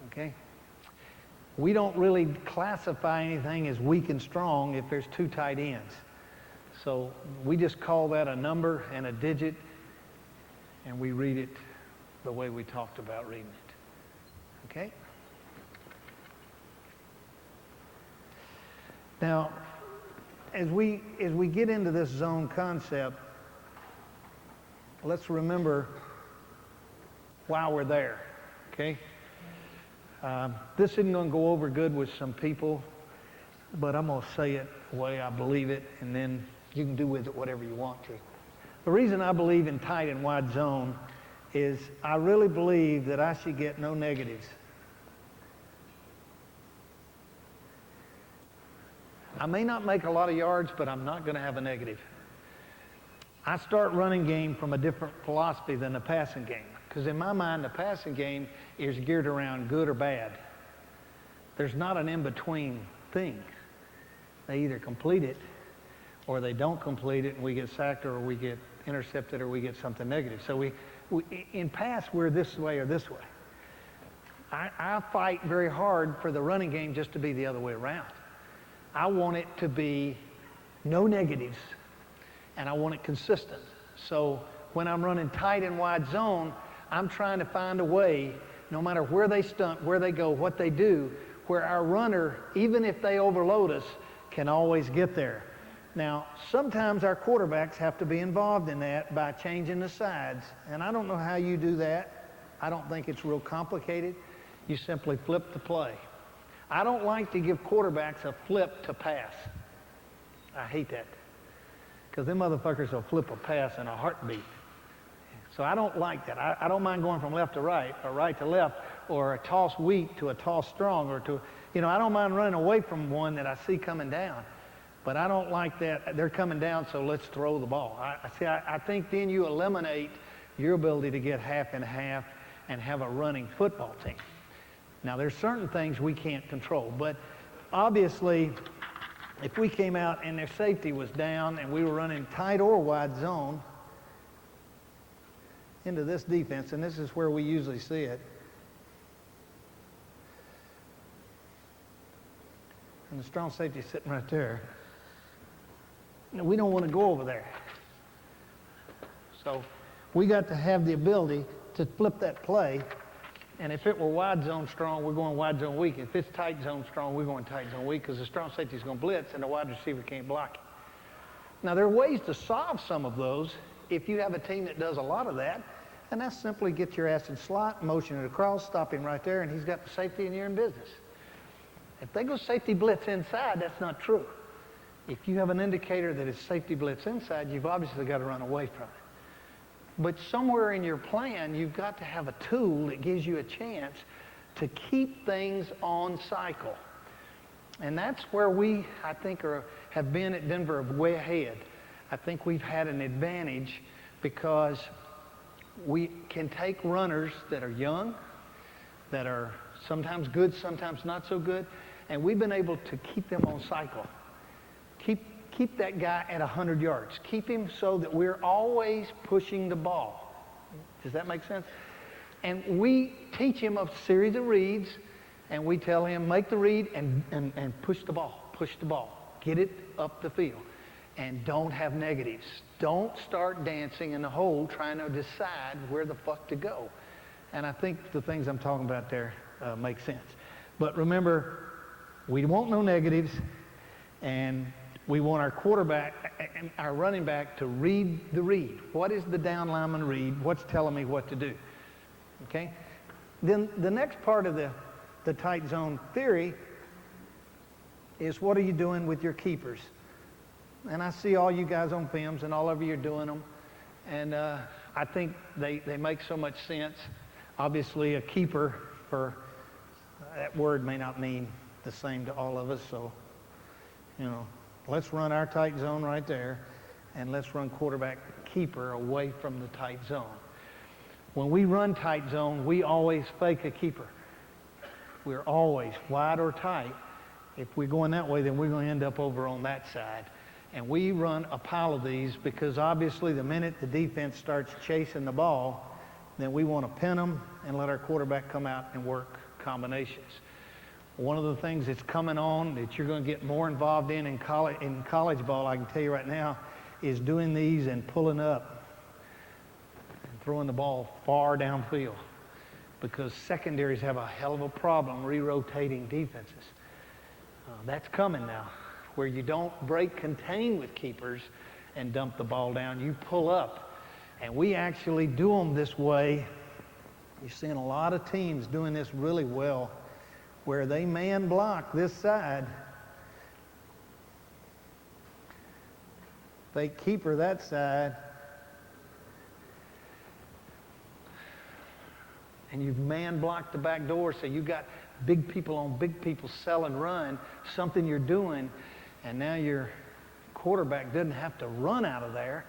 Okay. We don't really classify anything as weak and strong if there's 2 tight ends. So we just call that a number and a digit, and we read it the way we talked about reading it. Okay? Now, as we get into this zone concept, let's remember why we're there. Okay? This isn't going to go over good with some people, but I'm going to say it the way I believe it, and then you can do with it whatever you want to. The reason I believe in tight and wide zone is I really believe that I should get no negatives. I may not make a lot of yards, but I'm not going to have a negative. I start running game from a different philosophy than the passing game. Because in my mind, the passing game is geared around good or bad. There's not an in-between thing. They either complete it or they don't complete it and we get sacked or we get intercepted or we get something negative. So we in pass, we're this way or this way. I fight very hard for the running game just to be the other way around. I want it to be no negatives and I want it consistent. So when I'm running tight and wide zone, I'm trying to find a way, no matter where they stunt, where they go, what they do, where our runner, even if they overload us, can always get there. Now, sometimes our quarterbacks have to be involved in that by changing the sides. And I don't know how you do that. I don't think it's real complicated. You simply flip the play. I don't like to give quarterbacks a flip to pass. I hate that. Because them motherfuckers will flip a pass in a heartbeat. So I don't like that. I don't mind going from left to right or right to left or a toss weak to a toss strong or to, I don't mind running away from one that I see coming down. But I don't like that. They're coming down, so let's throw the ball. I think then you eliminate your ability to get half and half and have a running football team. Now, there's certain things we can't control. But obviously, if we came out and their safety was down and we were running tight or wide zone, into this defense, and this is where we usually see it. And the strong safety is sitting right there. We don't want to go over there. So we got to have the ability to flip that play, and if it were wide zone strong, we're going wide zone weak. If it's tight zone strong, we're going tight zone weak because the strong safety is going to blitz and the wide receiver can't block it. Now, there are ways to solve some of those if you have a team that does a lot of that. And that's simply get your ass in slot, motion it across, stop him right there, and he's got the safety and you're in business. If they go safety blitz inside, that's not true. If you have an indicator that it's safety blitz inside, you've obviously got to run away from it. But somewhere in your plan, you've got to have a tool that gives you a chance to keep things on cycle. And that's where we, I think, have been at Denver way ahead. I think we've had an advantage because we can take runners that are young, that are sometimes good, sometimes not so good, and we've been able to keep them on cycle. keep that guy at 100 yards. Keep him so that we're always pushing the ball. Does that make sense? And we teach him a series of reads, and we tell him, make the read and push the ball, get it up the field. And don't have negatives. Don't start dancing in the hole trying to decide where the fuck to go. And I think the things I'm talking about there make sense. But remember, we want no negatives, and we want our quarterback and our running back to read the read. What is the down lineman read? What's telling me what to do? Okay? Then the next part of the tight zone theory is, what are you doing with your keepers? And I see all you guys on films, and all of you are doing them. And I think they make so much sense. Obviously, a keeper, for that word may not mean the same to all of us. So, let's run our tight zone right there, and let's run quarterback keeper away from the tight zone. When we run tight zone, we always fake a keeper. We're always wide or tight. If we're going that way, then we're going to end up over on that side. And we run a pile of these because obviously the minute the defense starts chasing the ball, then we want to pin them and let our quarterback come out and work combinations. One of the things that's coming on that you're going to get more involved in college ball, I can tell you right now, is doing these and pulling up and throwing the ball far downfield, because secondaries have a hell of a problem re-rotating defenses. That's coming now, where you don't break contain with keepers and dump the ball down. You pull up. And we actually do them this way. You're seeing a lot of teams doing this really well, where they man block this side, they keeper that side, and you've man blocked the back door, so you got big people on big people, sell and run, something you're doing, and now your quarterback doesn't have to run out of there.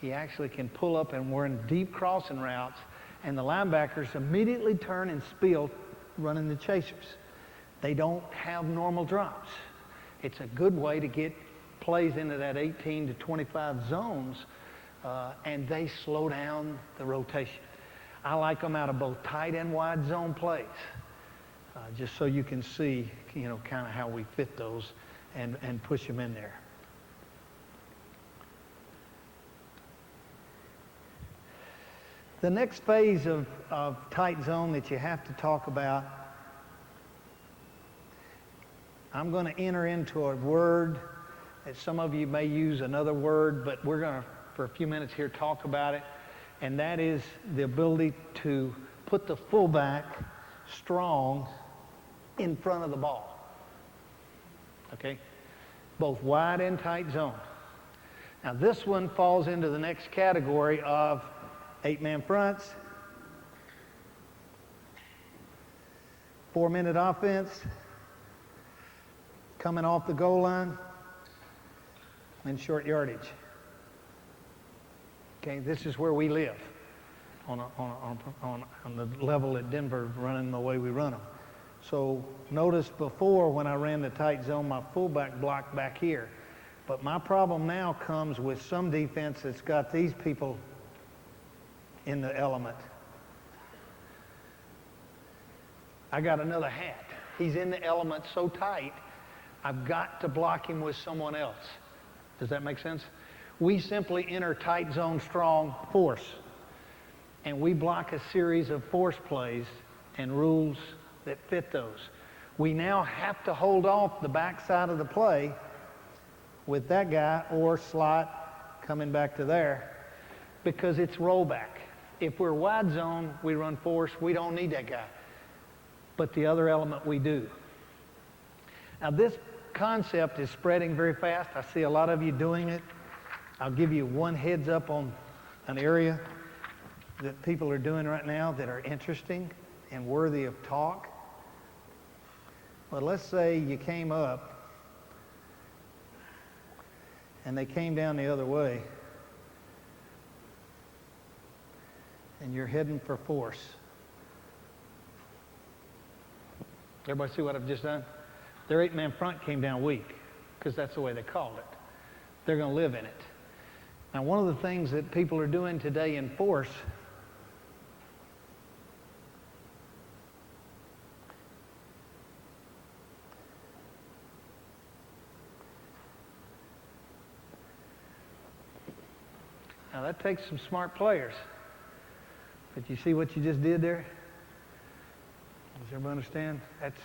He actually can pull up, and we're in deep crossing routes, and the linebackers immediately turn and spill running the chasers. They don't have normal drops. It's a good way to get plays into that 18 to 25 zones, and they slow down the rotation. I like them out of both tight and wide zone plays, just so you can see, kind of how we fit those and push them in there. The next phase of tight zone that you have to talk about, I'm going to enter into a word that some of you may use another word, but we're going to, for a few minutes here, talk about it, and that is the ability to put the fullback strong in front of the ball. Okay? Both wide and tight zone. Now this one falls into the next category of 8-man fronts, 4-minute offense, coming off the goal line, and short yardage. Okay, this is where we live on the level that Denver running the way we run them. So notice before, when I ran the tight zone, my fullback blocked back here. But my problem now comes with some defense that's got these people in the element. I got another hat. He's in the element so tight, I've got to block him with someone else. Does that make sense? We simply enter tight zone strong force, and we block a series of force plays and rules that fit those. We now have to hold off the backside of the play with that guy or slot coming back to there, because it's rollback. If we're wide zone, we run force, we don't need that guy. But the other element we do. Now this concept is spreading very fast. I see a lot of you doing it. I'll give you one heads up on an area that people are doing right now that are interesting and worthy of talk. But let's say you came up and they came down the other way, and you're heading for force. Everybody see what I've just done? Their 8-man front came down weak, because that's the way they called it. they're going to live in it. Now, one of the things that people are doing today in force now that takes some smart players. But you see what you just did there? Does everybody understand? That's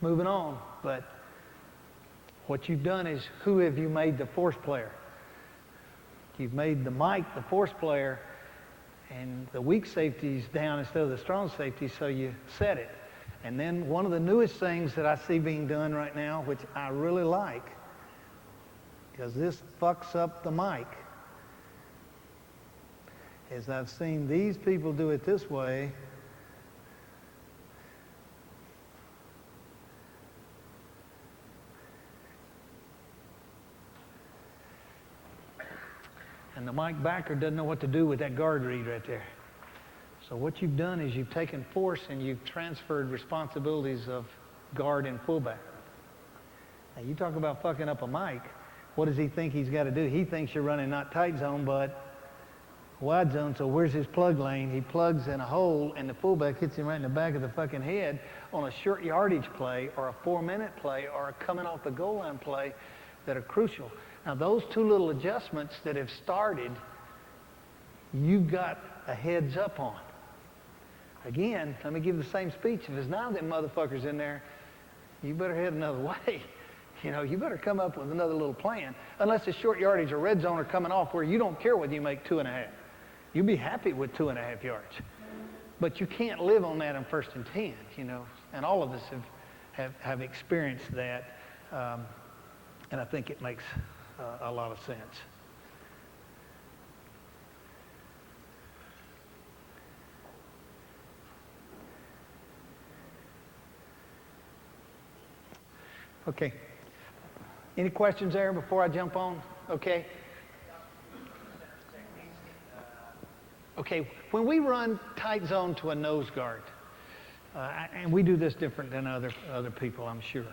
moving on. But what you've done is, who have you made the force player? You've made the Mike the force player, and the weak safety's down instead of the strong safety, so you set it. And then one of the newest things that I see being done right now, which I really like, because this fucks up the Mike, is I've seen these people do it this way. And the Mike backer doesn't know what to do with that guard read right there. So what you've done is you've taken force and you've transferred responsibilities of guard and fullback. Now you talk about fucking up a Mike. What does he think he's got to do? He thinks you're running not tight zone, but wide zone. So where's his plug lane? He plugs in a hole, and the fullback hits him right in the back of the fucking head on a short yardage play or a 4-minute play or a coming off the goal line play that are crucial. Now, those two little adjustments that have started, you've got a heads up on. Again, let me give the same speech. If there's 9 of them motherfuckers in there, you better head another way. You know, you better come up with another little plan. Unless the short yardage or red zone are coming off where you don't care whether you make 2.5. You'll be happy with 2.5 yards. But you can't live on that in 1st and 10, you know. And all of us have experienced that. And I think it makes a lot of sense. Okay. Any questions there before I jump on? Okay. Okay. When we run tight zone to a nose guard, and we do this different than other people, I'm sure.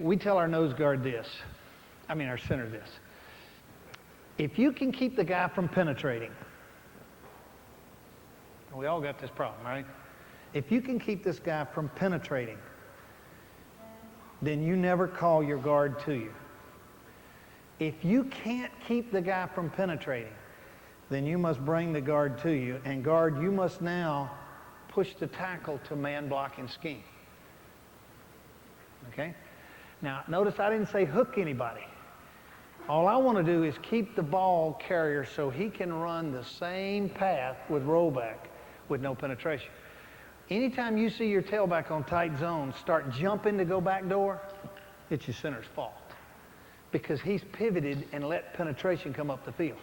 We tell our nose guard this. Our center this. If you can keep the guy from penetrating, we all got this problem, right? If you can keep this guy from penetrating, then you never call your guard to you. If you can't keep the guy from penetrating, then you must bring the guard to you. And guard, you must now push the tackle to man blocking scheme. Okay? Now, notice I didn't say hook anybody. All I want to do is keep the ball carrier so he can run the same path with rollback with no penetration. Anytime you see your tailback on tight zone start jumping to go back door, it's your center's fault. Because he's pivoted and let penetration come up the field.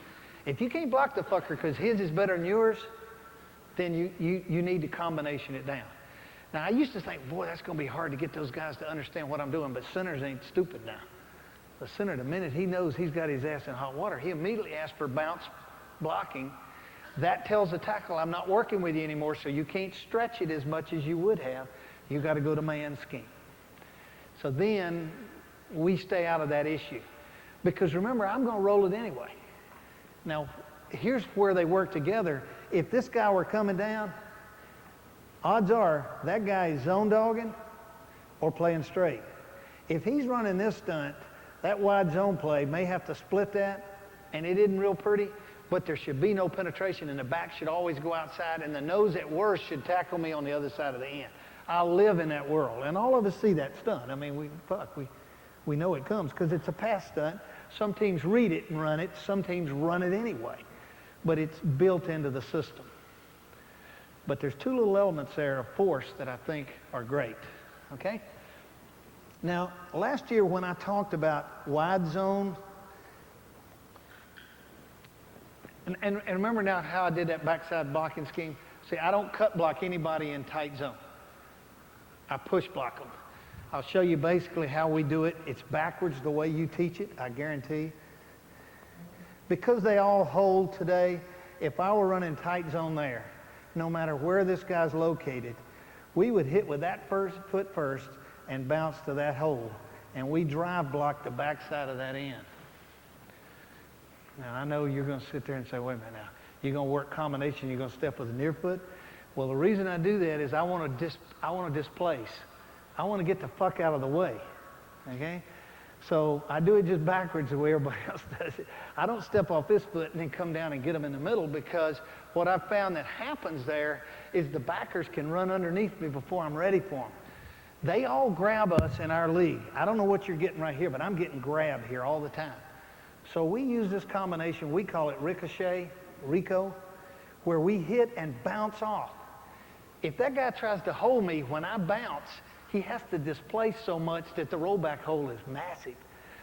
If you can't block the fucker because his is better than yours, then you need to combination it down. Now, I used to think, boy, that's going to be hard to get those guys to understand what I'm doing, but centers ain't stupid now. The center, the minute he knows he's got his ass in hot water, he immediately asks for bounce blocking. That tells the tackle, I'm not working with you anymore, so you can't stretch it as much as you would have. You got to go to man scheme. So then we stay out of that issue. Because remember, I'm going to roll it anyway. Now, here's where they work together. If this guy were coming down, odds are that guy is zone dogging or playing straight. If he's running this stunt, that wide zone play may have to split that, and it isn't real pretty, but there should be no penetration, and the back should always go outside, and the nose at worst should tackle me on the other side of the end. I live in that world, and all of us see that stunt. We know it comes because it's a pass stunt. Some teams read it and run it. Some teams run it anyway, but it's built into the system. But there's two little elements there of force that I think are great, okay? Now, last year when I talked about wide zone, and remember now how I did that backside blocking scheme? See, I don't cut block anybody in tight zone. I push block them. I'll show you basically how we do it. It's backwards the way you teach it, I guarantee. Because they all hold today, if I were running tight zone there, no matter where this guy's located, we would hit with that foot first and bounce to that hole. and we drive block the backside of that end. Now, I know you're going to sit there and say, wait a minute now, you're going to work combination, you're going to step with a near foot. Well, the reason I do that is I want to displace. I want to get the fuck out of the way, okay? So I do it just backwards the way everybody else does it. I don't step off this foot and then come down and get them in the middle, because what I've found that happens there is the backers can run underneath me before I'm ready for them. They all grab us in our league. I don't know what you're getting right here, but I'm getting grabbed here all the time. So we use this combination, we call it ricochet, Rico, where we hit and bounce off. If that guy tries to hold me when I bounce, he has to displace so much that the rollback hole is massive.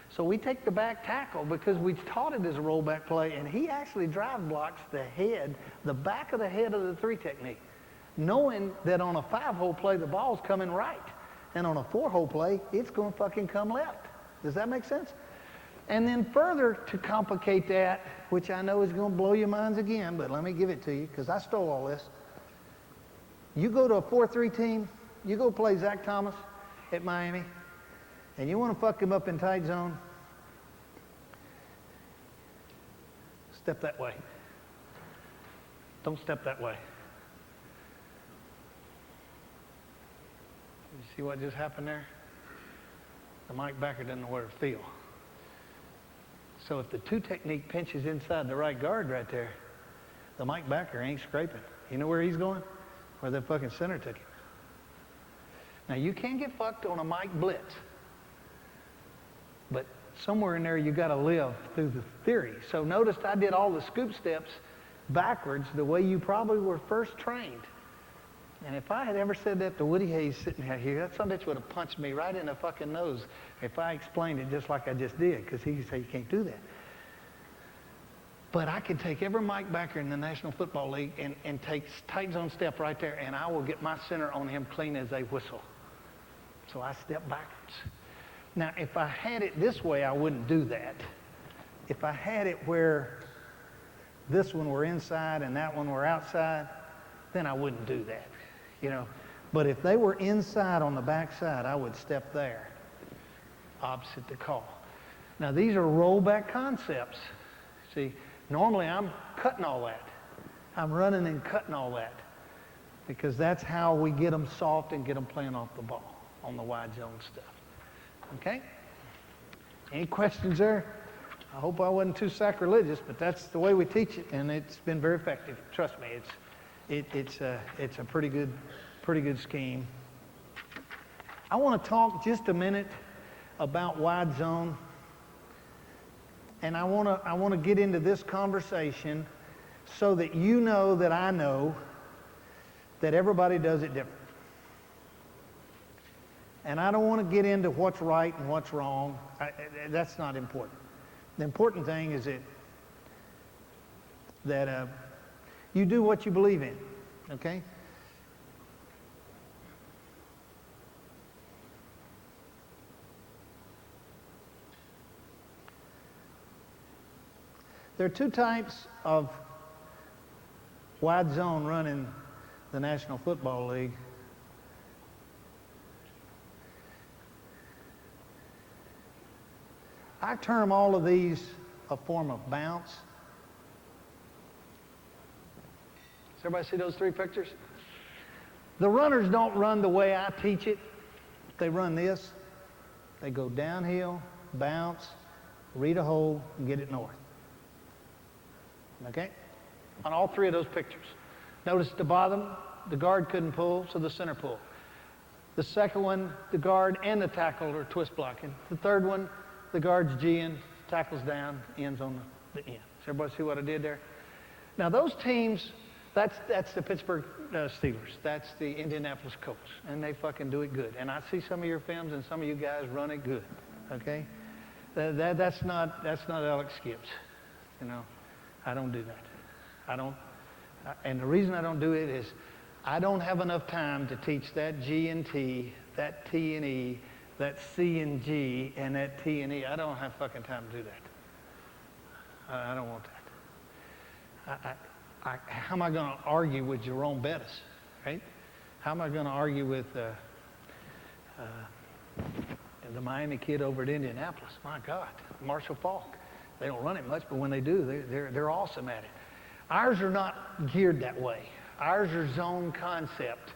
So we take the back tackle because we've taught it as a rollback play, and he actually drive blocks the head, the back of the head of the 3 technique, knowing that on a 5-hole play, the ball's coming right. And on a 4-hole play, it's going to fucking come left. Does that make sense? And then further to complicate that, which I know is going to blow your minds again, but let me give it to you because I stole all this. You go to a 4-3 team, you go play Zach Thomas at Miami, and you want to fuck him up in tight zone, step that way. Don't step that way. You see what just happened there? The Mike backer doesn't know where to feel. So if the 2 technique pinches inside the right guard right there, the Mike backer ain't scraping. You know where he's going? Where the fucking center took him. Now you can get fucked on a Mike blitz, but somewhere in there you got to live through the theory. So notice I did all the scoop steps backwards the way you probably were first trained. And if I had ever said that to Woody Hayes sitting here, that son bitch would have punched me right in the fucking nose if I explained it just like I just did, because he'd say you can't do that. But I could take every Mike backer in the National Football League and take tight zone step right there, and I will get my center on him clean as a whistle. So I step backwards. Now, if I had it this way, I wouldn't do that. If I had it where this one were inside and that one were outside, then I wouldn't do that. You know, but if they were inside on the backside, I would step there, opposite the call. Now, these are rollback concepts. See, normally I'm cutting all that. I'm running and cutting all that because that's how we get them soft and get them playing off the ball on the wide zone stuff. Okay? Any questions there? I hope I wasn't too sacrilegious, but that's the way we teach it, and it's been very effective. Trust me, it's a pretty good scheme. I want to talk just a minute about wide zone, and I want to get into this conversation so that you know that I know that everybody does it different. And I don't want to get into what's right and what's wrong. That's not important. The important thing is that you do what you believe in, okay? There are 2 types of wide zone run in the National Football League. I term all of these a form of bounce. Does everybody see those 3 pictures? The runners don't run the way I teach it. They run this. They go downhill, bounce, read a hole, and get it north. Okay? On all 3 of those pictures. Notice at the bottom, the guard couldn't pull, so the center pulled. The second one, the guard and the tackle are twist blocking. The third one, the guard's G-ing, tackles down, ends on the end. Does everybody see what I did there? Now those teams, that's the Pittsburgh Steelers. That's the Indianapolis Colts. And they fucking do it good. And I see some of your films and some of you guys run it good. Okay? That's not Alex Gibbs. You know, I don't do that. And the reason I don't do it is I don't have enough time to teach that G and T, that T and E, that C and G, and that T and E. I don't have fucking time to do that. I don't want that. How am I going to argue with Jerome Bettis, right? How am I going to argue with, the Miami kid over at Indianapolis, my God, Marshall Falk. They don't run it much, but when they do, they're awesome at it. Ours are not geared that way. Ours are zone concept.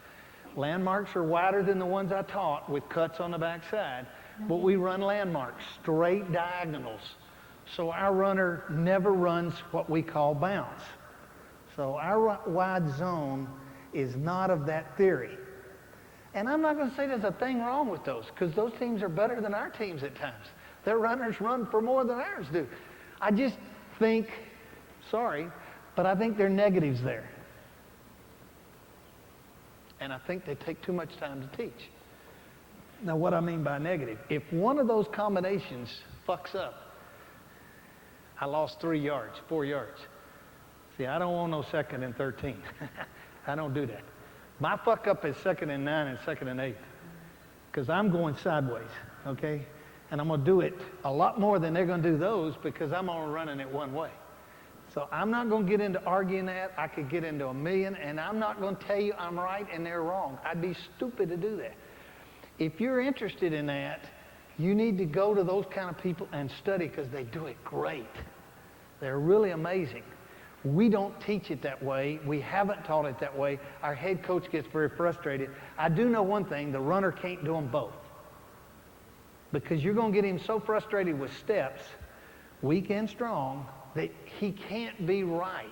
Landmarks are wider than the ones I taught with cuts on the backside, but we run landmarks, straight diagonals. So our runner never runs what we call bounce. So our wide zone is not of that theory. And I'm not going to say there's a thing wrong with those, because those teams are better than our teams at times. Their runners run for more than ours do. I just think, sorry, but I think there are negatives there. And I think they take too much time to teach. Now, what I mean by negative, if one of those combinations fucks up, I lost 3 yards, 4 yards. See, I don't want no 2nd and 13. I don't do that. My fuck up is 2nd and 9 and 2nd and 8, because I'm going sideways, okay? And I'm going to do it a lot more than they're going to do those, because I'm only running it one way. So I'm not going to get into arguing that. I could get into a million, and I'm not going to tell you I'm right and they're wrong. I'd be stupid to do that. If you're interested in that, you need to go to those kind of people and study, because they do it great. They're really amazing. We don't teach it that way. We haven't taught it that way. Our head coach gets very frustrated. I do know one thing, the runner can't do them both. Because you're going to get him so frustrated with steps, weak and strong, that he can't be right.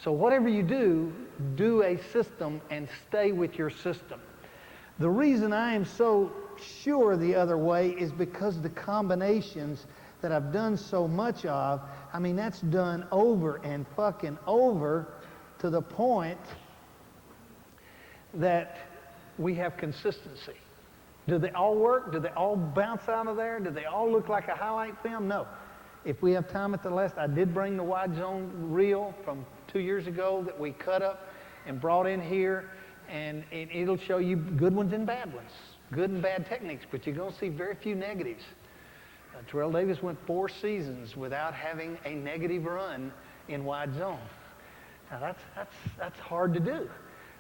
So whatever you do, do a system and stay with your system. The reason I am so sure the other way is because the combinations that I've done so much of, I mean, that's done over and fucking over to the point that we have consistency. Do they all work? Do they all bounce out of there? Do they all look like a highlight film? No. If we have time at the last, I did bring the wide zone reel from 2 years ago that we cut up and brought in here, and it'll show you good ones and bad ones, good and bad techniques, but you're going to see very few negatives. Terrell Davis went 4 seasons without having a negative run in wide zone. Now that's hard to do,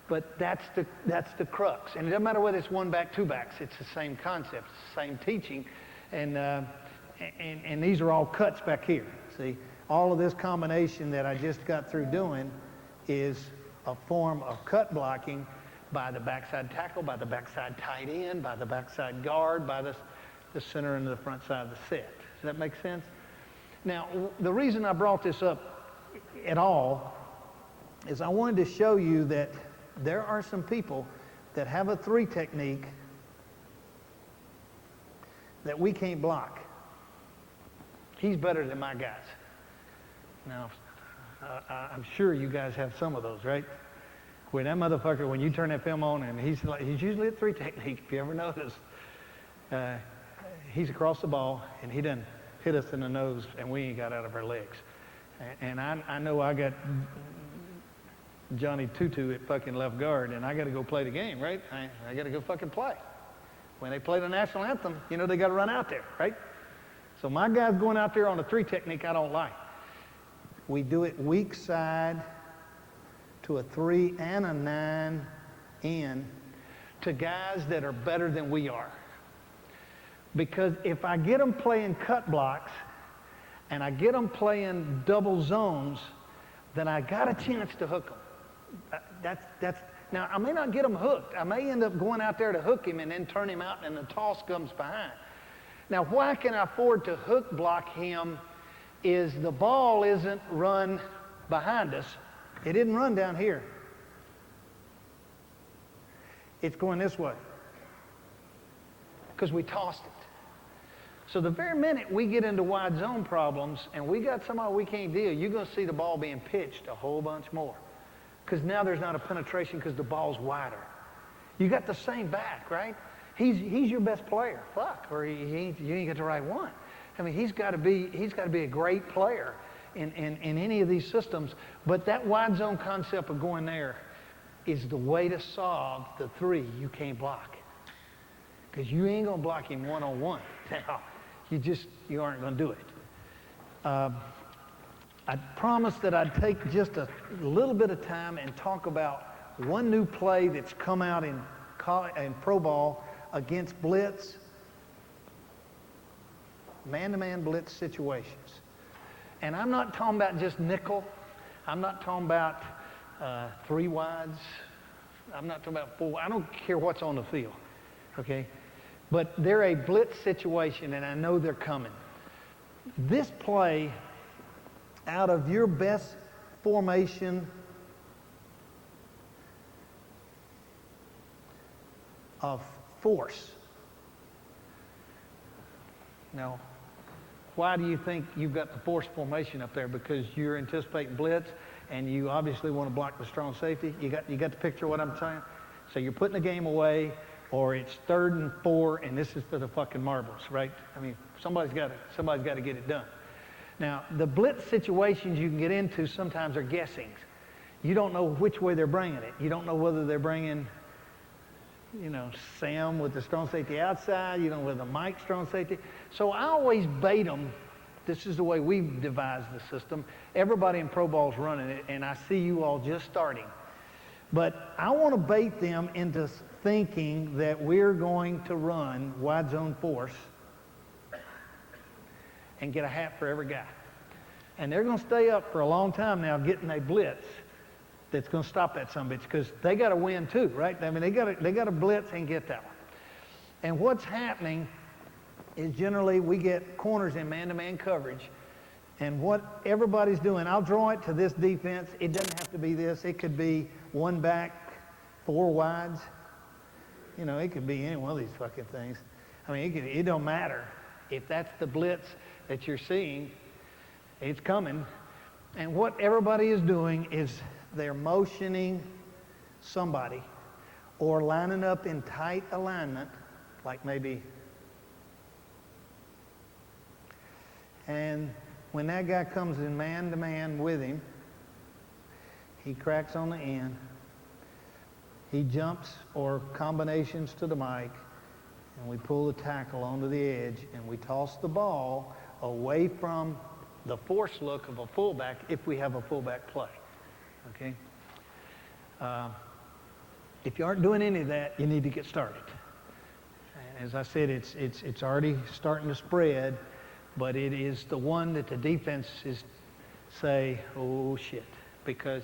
but that's the crux. And it doesn't matter whether it's 1 back, 2 backs. It's the same concept, it's the same teaching, and these are all cuts back here. See, all of this combination that I just got through doing is a form of cut blocking by the backside tackle, by the backside tight end, by the backside guard, by the center and the front side of the set. Does that make sense? Now, the reason I brought this up at all is I wanted to show you that there are some people that have a 3 technique that we can't block. He's better than my guys. Now, I'm sure you guys have some of those, right? When that motherfucker, when you turn that film on, and he's usually a 3 technique, if you ever notice. He's across the ball, and he done hit us in the nose, and we ain't got out of our legs. And I know I got Johnny Tutu at fucking left guard, and I got to go play the game, right? I got to go fucking play. When they play the national anthem, you know they got to run out there, right? So my guy's going out there on a 3 technique I don't like. We do it weak side to a 3 and a 9 in to guys that are better than we are. Because if I get them playing cut blocks and I get them playing double zones, then I got a chance to hook them. Now, I may not get him hooked. I may end up going out there to hook him and then turn him out and the toss comes behind. Now, why can I afford to hook block him is the ball isn't run behind us. It didn't run down here. It's going this way because we tossed it. So the very minute we get into wide zone problems and we got somebody we can't deal, you're going to see the ball being pitched a whole bunch more. Because now there's not a penetration because the ball's wider. You got the same back, right? He's your best player. Fuck, or you ain't got the right one. I mean, he's got to be a great player in any of these systems. But that wide zone concept of going there is the way to solve the 3 you can't block. Because you ain't gonna block him one-on-one. You aren't gonna do it. I promised that I'd take just a little bit of time and talk about one new play that's come out in pro ball against blitz man-to-man blitz situations. And I'm not talking about just nickel. I'm not talking about 3 wides. I'm not talking about 4. I don't care what's on the field, okay? But they're a blitz situation, and I know they're coming. This play, out of your best formation of force. Now, why do you think you've got the force formation up there? Because you're anticipating blitz, and you obviously want to block the strong safety. You got the picture of what I'm saying? So you're putting the game away, or it's 3rd and 4, and this is for the fucking marbles, right? I mean, somebody's got to get it done. Now, the blitz situations you can get into sometimes are guessings. You don't know which way they're bringing it. You don't know whether they're bringing, Sam with the strong safety outside, with a Mike strong safety. So I always bait them. This is the way we've devised the system. Everybody in Pro Ball's running it, and I see you all just starting. But I want to bait them into thinking that we're going to run wide zone force and get a hat for every guy. And they're going to stay up for a long time now getting a blitz that's going to stop that sumbitch, because they got to win too, right? I mean, they got to blitz and get that one. And what's happening is generally we get corners in man-to-man coverage, and what everybody's doing, I'll draw it to this defense. It doesn't have to be this. It could be 1 back, 4 wides. It could be any one of these fucking things. I mean, it don't matter. If that's the blitz that you're seeing, it's coming. And what everybody is doing is they're motioning somebody or lining up in tight alignment, like maybe. And when that guy comes in man-to-man with him, he cracks on the end. He jumps or combinations to the mic, and we pull the tackle onto the edge, and we toss the ball away from the force look of a fullback if we have a fullback play, okay? If you aren't doing any of that, you need to get started. And as I said, it's already starting to spread, but it is the one that the defenses say, oh shit, because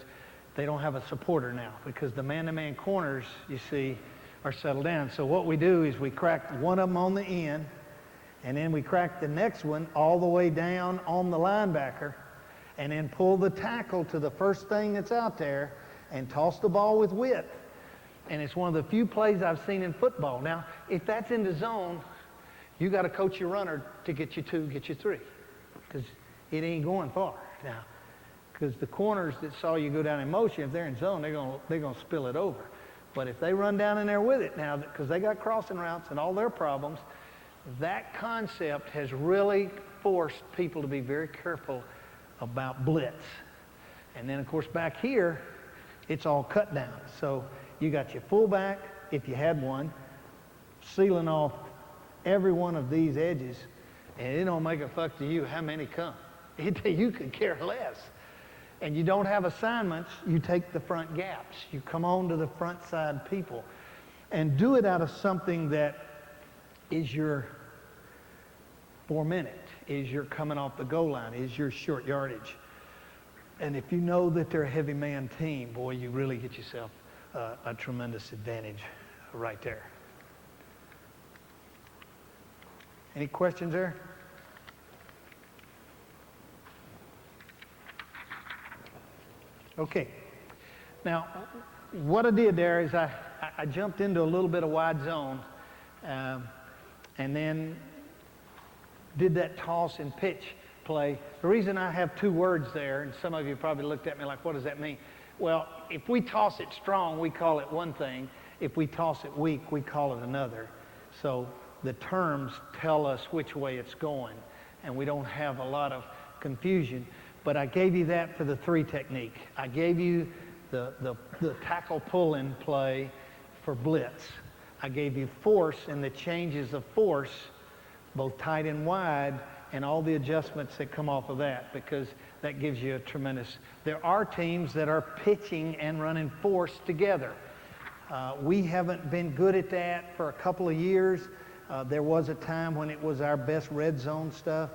they don't have a supporter now, because the man-to-man corners, you see, are settled down. So what we do is we crack one of them on the end, and then we crack the next one all the way down on the linebacker, and then pull the tackle to the first thing that's out there and toss the ball with width. And it's one of the few plays I've seen in football. Now, if that's in the zone, you got to coach your runner to get you 2, get you 3, because it ain't going far now. Because the corners that saw you go down in motion, if they're in zone, they're gonna spill it over. But if they run down in there with it now, because they got crossing routes and all their problems, that concept has really forced people to be very careful about blitz. And then, of course, back here, it's all cut down. So you got your fullback, if you had one, sealing off every one of these edges, and it don't make a fuck to you how many come. You could care less. And you don't have assignments, you take the front gaps. You come on to the front side people and do it out of something that is your 4-minute, is your coming off the goal line, is your short yardage. And if you know that they're a heavy man team, boy, you really get yourself a tremendous advantage right there. Any questions there? Okay. Now, what I did there is I jumped into a little bit of wide zone and then did that toss and pitch play. The reason I have 2 words there, and some of you probably looked at me like, what does that mean? Well, if we toss it strong, we call it one thing. If we toss it weak, we call it another. So the terms tell us which way it's going, and we don't have a lot of confusion. But I gave you that for the 3 technique. I gave you the tackle pull-in play for blitz. I gave you force and the changes of force, both tight and wide, and all the adjustments that come off of that, because that gives you a tremendous. There are teams that are pitching and running force together. We haven't been good at that for a couple of years. There was a time when it was our best red zone stuff,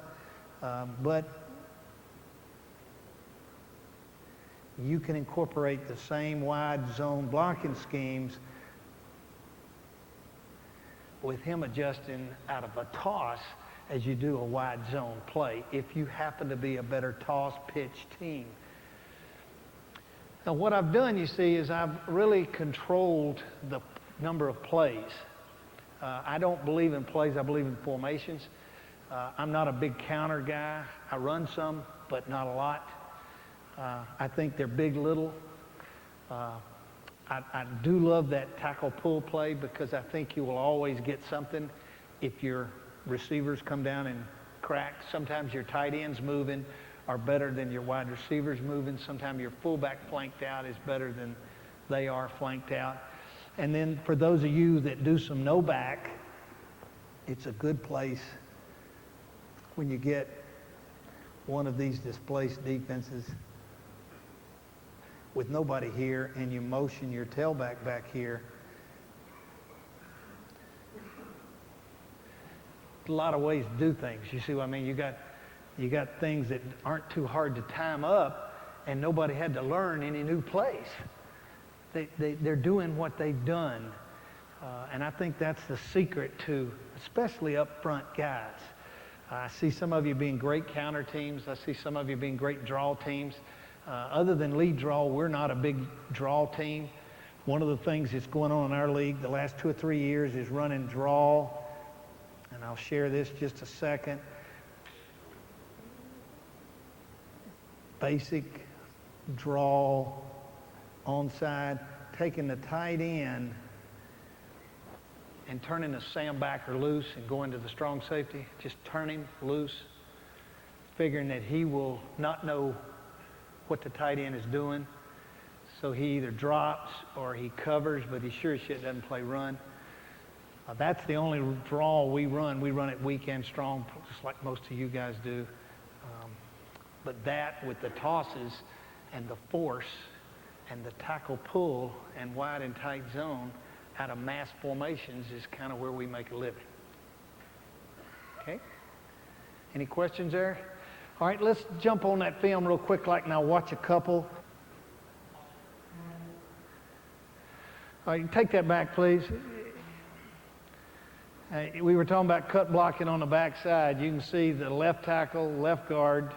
but you can incorporate the same wide zone blocking schemes with him adjusting out of a toss as you do a wide zone play if you happen to be a better toss pitch team. Now what I've done, you see, is I've really controlled the number of plays. I don't believe in plays, I believe in formations. I'm not a big counter guy. I run some, but not a lot. I think they're big little. I do love that tackle pull play because I think you will always get something if your receivers come down and crack. Sometimes your tight ends moving are better than your wide receivers moving. Sometimes your fullback flanked out is better than they are flanked out. And then for those of you that do some no back, it's a good place when you get one of these displaced defenses with nobody here and you motion your tailback back here. A lot of ways to do things. You see what I mean? You got things that aren't too hard to time up, and nobody had to learn any new plays. They're doing what they've done, and I think that's the secret to, especially up front guys. I see some of you being great counter teams. I see some of you being great draw teams. Other than lead draw, we're not a big draw team. One of the things that's going on in our league the last 2 or 3 years is running draw, and I'll share this just a second. Basic draw, onside, taking the tight end and turning the Sam backer loose and going to the strong safety, just turn him loose, figuring that he will not know what the tight end is doing. So he either drops or he covers, but he sure as shit doesn't play run. That's the only draw we run. We run it weekend strong, just like most of you guys do. But that with the tosses and the force and the tackle pull and wide and tight zone out of mass formations is kind of where we make a living. Okay? Any questions there? All right, let's jump on that film real quick, like now watch a couple. All right, take that back, please. We were talking about cut blocking on the backside. You can see the left tackle, left guard.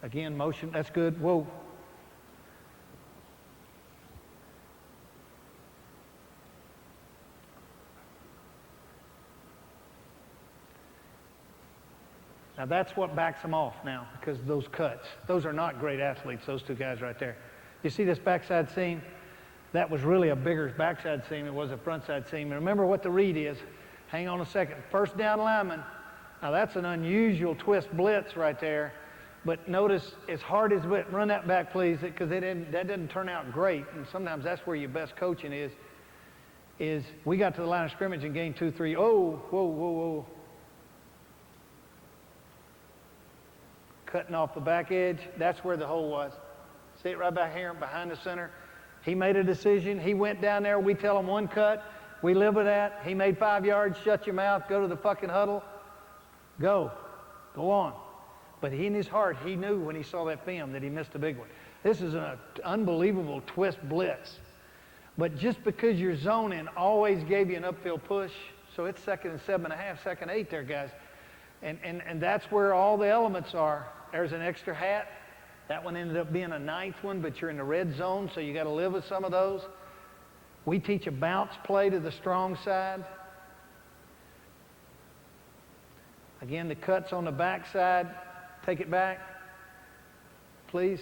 Again, motion, that's good. Whoa. Now that's what backs them off now, because of those cuts. Those are not great athletes, those two guys right there. You see this backside seam? That was really a bigger backside seam than it was a frontside seam. And remember what the read is. Hang on a second. First down lineman. Now that's an unusual twist blitz right there. But notice, as hard as it, run that back, please, because that didn't turn out great. And sometimes that's where your best coaching is we got to the line of scrimmage and gained 2, 3. Oh, whoa, whoa, whoa. Cutting off the back edge, that's where the hole was. See it right back here behind the center? He made a decision. He went down there. We tell him one cut. We live with that. He made 5 yards. Shut your mouth. Go to the fucking huddle. Go. Go on. But he, in his heart, he knew when he saw that film that he missed a big one. This is an unbelievable twist blitz. But just because you're zoning always gave you an upfield push, so it's 2nd and 7.5, 2nd and 8 there, guys. And that's where all the elements are. There's an extra hat. That one ended up being a 9th one, but you're in the red zone, so you got to live with some of those. We teach a bounce play to the strong side. Again, the cuts on the back side. Take it back, please.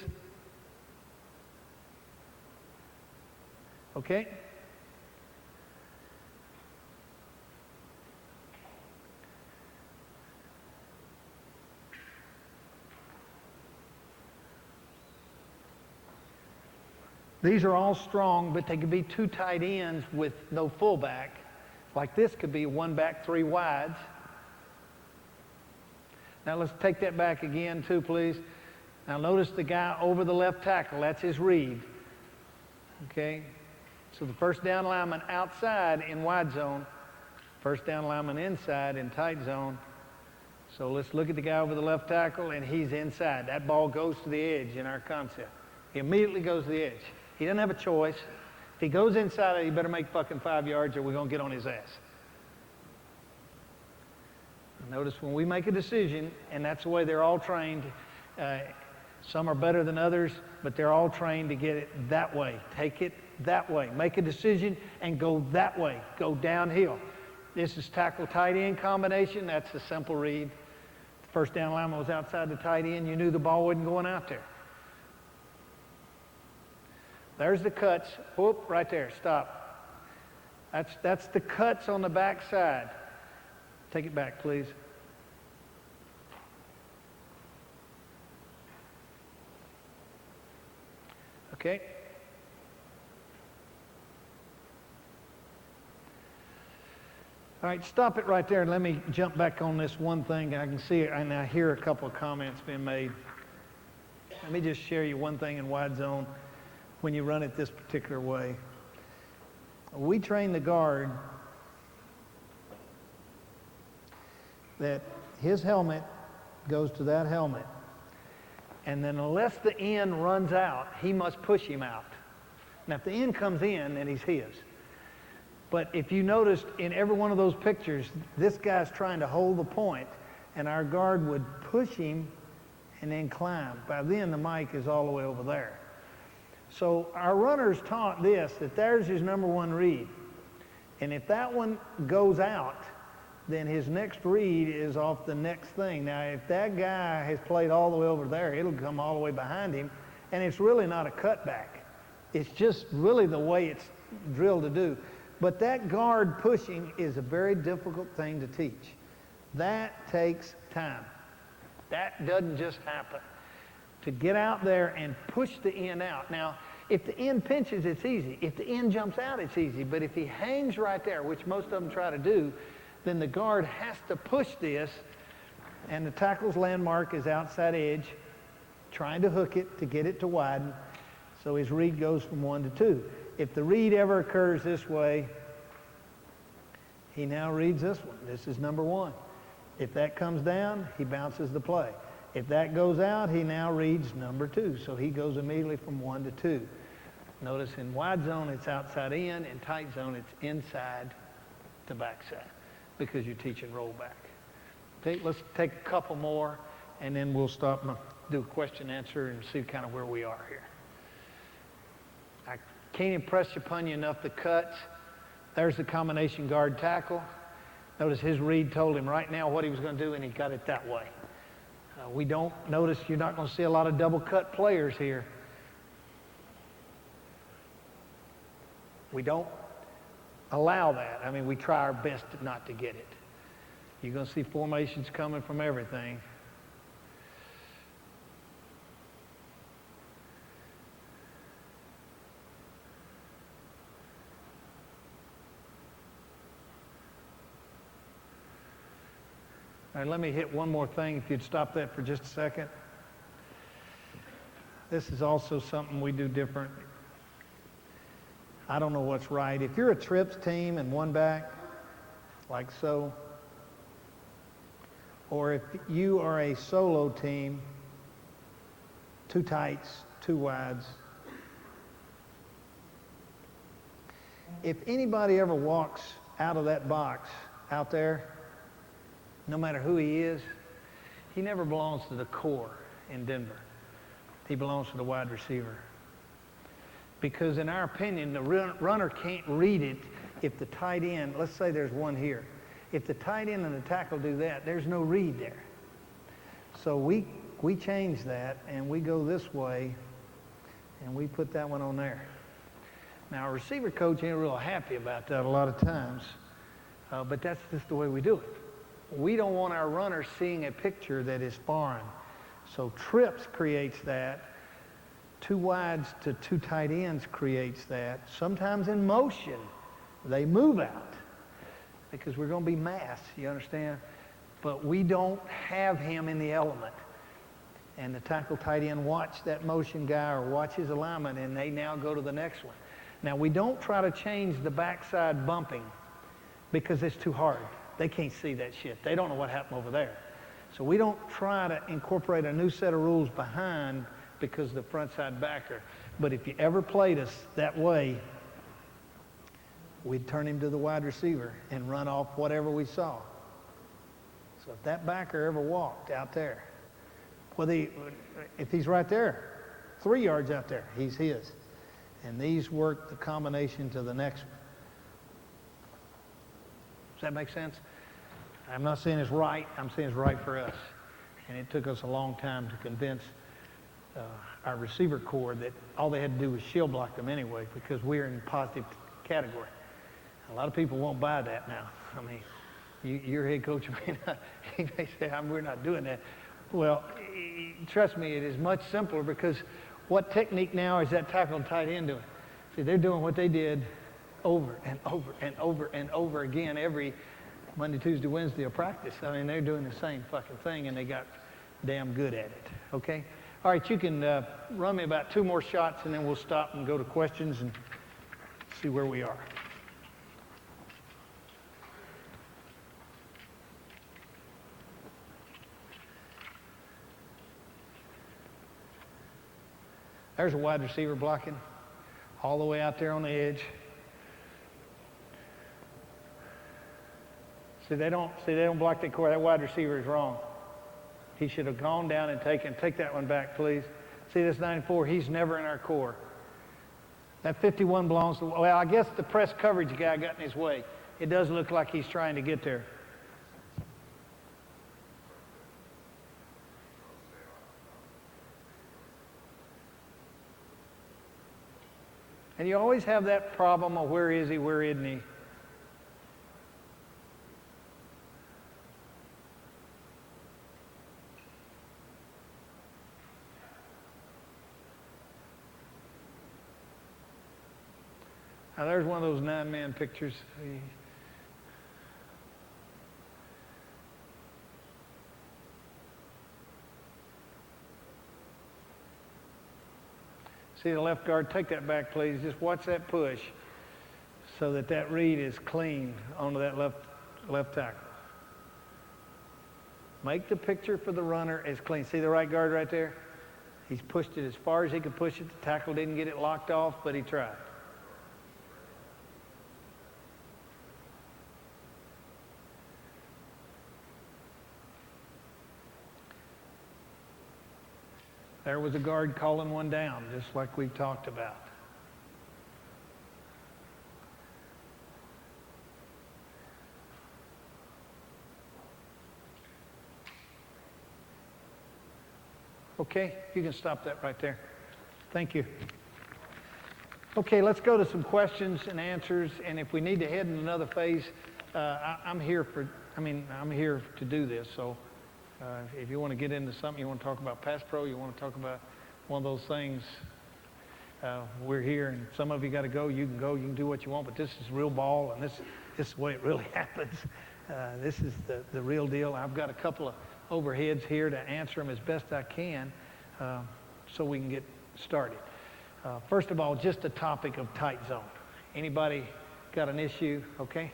Okay. These are all strong, but they could be 2 tight ends with no fullback. Like this could be 1 back, 3 wides. Now let's take that back again too, please. Now notice the guy over the left tackle. That's his read. Okay? So the first down lineman outside in wide zone First down lineman inside in tight zone. So let's look at the guy over the left tackle, and he's inside. That ball goes to the edge in our concept. He immediately goes to the edge. He doesn't have a choice. If he goes inside, he better make fucking 5 yards or we're going to get on his ass. Notice when we make a decision, and that's the way they're all trained, some are better than others, but they're all trained to get it that way. Take it that way. Make a decision and go that way. Go downhill. This is tackle tight end combination. That's a simple read. The first down lineman was outside the tight end. You knew the ball wasn't going out there. There's the cuts. Whoop, right there. Stop. That's the cuts on the back side. Take it back, please. Okay. All right, stop it right there and let me jump back on this one thing. I can see it and I hear a couple of comments being made. Let me just share you one thing in wide zone when you run it this particular way. We train the guard that his helmet goes to that helmet. And then unless the end runs out, he must push him out. Now, if the end comes in, then he's his. But if you noticed in every one of those pictures, this guy's trying to hold the point, and our guard would push him and then climb. By then, the mic is all the way over there. So our runners taught this, that there's his number one read. And if that one goes out, then his next read is off the next thing. Now, if that guy has played all the way over there, it'll come all the way behind him, and it's really not a cutback. It's just really the way it's drilled to do. But that guard pushing is a very difficult thing to teach. That takes time. That doesn't just happen. To get out there and push the end out. Now, if the end pinches, it's easy. If the end jumps out, it's easy. But if he hangs right there, which most of them try to do, then the guard has to push this, and the tackle's landmark is outside edge, trying to hook it to get it to widen, so his read goes from 1 to 2. If the read ever occurs this way, he now reads this one. This is number 1. If that comes down, he bounces the play. If that goes out, he now reads number 2, so he goes immediately from 1 to 2. Notice in wide zone, it's outside in. In tight zone, it's inside to backside, because you're teaching rollback. Okay, let's take a couple more, and then we'll stop and do a question answer and see kind of where we are here. I can't impress upon you enough the cuts. There's the combination guard tackle. Notice his read told him right now what he was going to do, and he got it that way. We don't notice, you're not going to see a lot of double cut players here. We don't allow that. I mean, we try our best not to get it. You're going to see formations coming from everything. All right, let me hit one more thing, if you'd stop that for just a second. This is also something we do different. I don't know what's right. If you're a trips team and one back, like so, or if you are a solo team, 2 tights, 2 wides, if anybody ever walks out of that box out there, no matter who he is, he never belongs to the core in Denver. He belongs to the wide receiver. Because in our opinion, the runner can't read it if the tight end, let's say there's one here. If the tight end and the tackle do that, there's no read there. So we change that, and we go this way, and we put that one on there. Now, our receiver coach ain't real happy about that a lot of times, but that's just the way we do it. We don't want our runners seeing a picture that is foreign. So trips creates that. 2 wides to 2 tight ends creates that. Sometimes in motion, they move out because we're going to be mass, you understand? But we don't have him in the element. And the tackle tight end watch that motion guy or watch his alignment, and they now go to the next one. Now, we don't try to change the backside bumping. because it's too hard. They can't see that shit. They don't know what happened over there. So we don't try to incorporate a new set of rules behind because of the front side backer. But if you ever played us that way, we'd turn him to the wide receiver and run off whatever we saw. So if that backer ever walked out there, if he's right there, 3 yards out there, he's his. And these work the combination to the next one. Does that make sense? I'm not saying it's right. I'm saying it's right for us. And it took us a long time to convince our receiver corps that all they had to do was shield block them anyway, because we're in positive category. A lot of people won't buy that now. I mean, your head coach he may say, we're not doing that. Well, trust me, it is much simpler, because what technique now is that tackle and tight end doing? See, they're doing what they did over and over and over and over again every Monday, Tuesday, Wednesday of practice. I mean, they're doing the same fucking thing, and they got damn good at it, okay? All right, you can run me about 2 more shots, and then we'll stop and go to questions and see where we are. There's a wide receiver blocking all the way out there on the edge. See, they don't block that core. That wide receiver is wrong. He should have gone down and take that one back, please. See, this 94, he's never in our core. That 51 belongs to, well, I guess the press coverage guy got in his way. It does look like he's trying to get there. And you always have that problem of where is he, where isn't he? Now there's one of those 9-man pictures. See the left guard, take that back, please. Just watch that push so that read is clean onto that left tackle. Make the picture for the runner as clean. See the right guard right there? He's pushed it as far as he could push it. The tackle didn't get it locked off, but he tried. There was a guard calling one down, just like we talked about. Okay, you can stop that right there. Thank you. Okay, let's go to some questions and answers, and if we need to head in another phase, I'm here to do this, so. If you want to get into something, you want to talk about pass pro, you want to talk about one of those things, we're here, and some of you got to go, you can do what you want, but this is real ball, and this is the way it really happens. This is the real deal. I've got a couple of overheads here to answer them as best I can so we can get started. First of all, just the topic of tight zone. Anybody got an issue? Okay.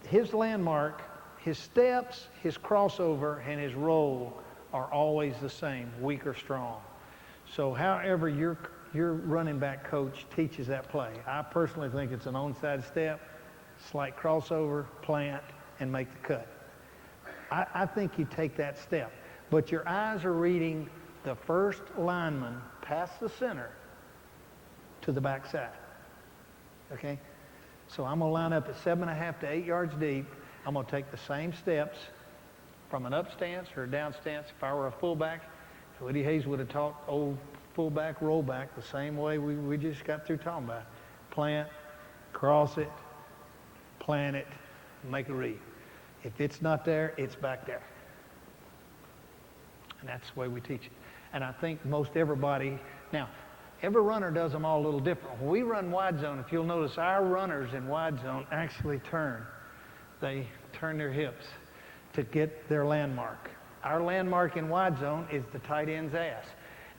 His landmark, his steps, his crossover, and his roll are always the same, weak or strong. So however your running back coach teaches that play, I personally think it's an onside step, slight crossover, plant, and make the cut. I think you take that step, but your eyes are reading the first lineman past the center to the backside, okay? So I'm going to line up at 7.5 to 8 yards deep. I'm going to take the same steps from an up stance or a down stance. If I were a fullback, Woody Hayes would have taught old fullback, rollback the same way we just got through talking about. Plant, cross it, plant it, make a read. If it's not there, it's back there. And that's the way we teach it. And I think most everybody, now, every runner does them all a little different. When we run wide zone, if you'll notice, our runners in wide zone actually turn. They turn their hips to get their landmark. Our landmark in wide zone is the tight end's ass.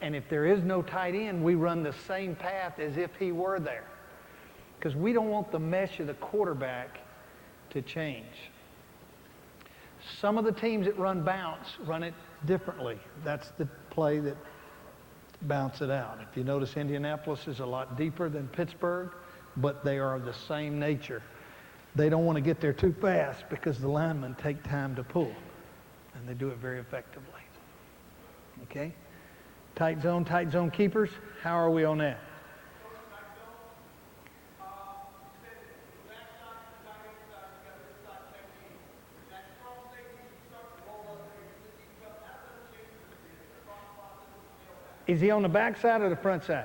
And if there is no tight end, we run the same path as if he were there. because we don't want the mesh of the quarterback to change. Some of the teams that run bounce run it differently. That's the play that bounce it out. If you notice, Indianapolis is a lot deeper than Pittsburgh, but they are of the same nature. They don't want to get there too fast because the linemen take time to pull, and they do it very effectively. Okay? Tight zone keepers, how are we on that? Is he on the back side or the front side?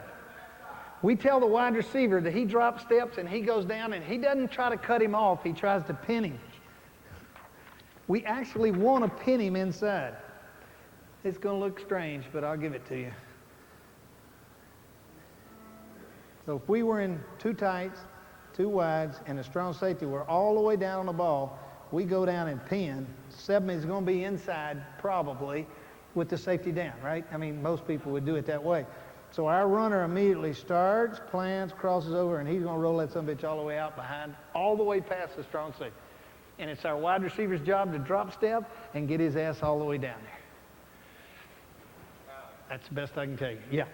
We tell the wide receiver that he drops steps and he goes down and he doesn't try to cut him off. He tries to pin him. We actually want to pin him inside. It's going to look strange, but I'll give it to you. So if we were in two tights, two wides, and a strong safety, we're all the way down on the ball, we go down and pin. 7 is going to be inside probably with the safety down, right? I mean, most people would do it that way. So our runner immediately starts, plants, crosses over, and he's going to roll that son of a bitch all the way out behind, all the way past the strong safety. And it's our wide receiver's job to drop step and get his ass all the way down there. That's the best I can tell you. Yeah.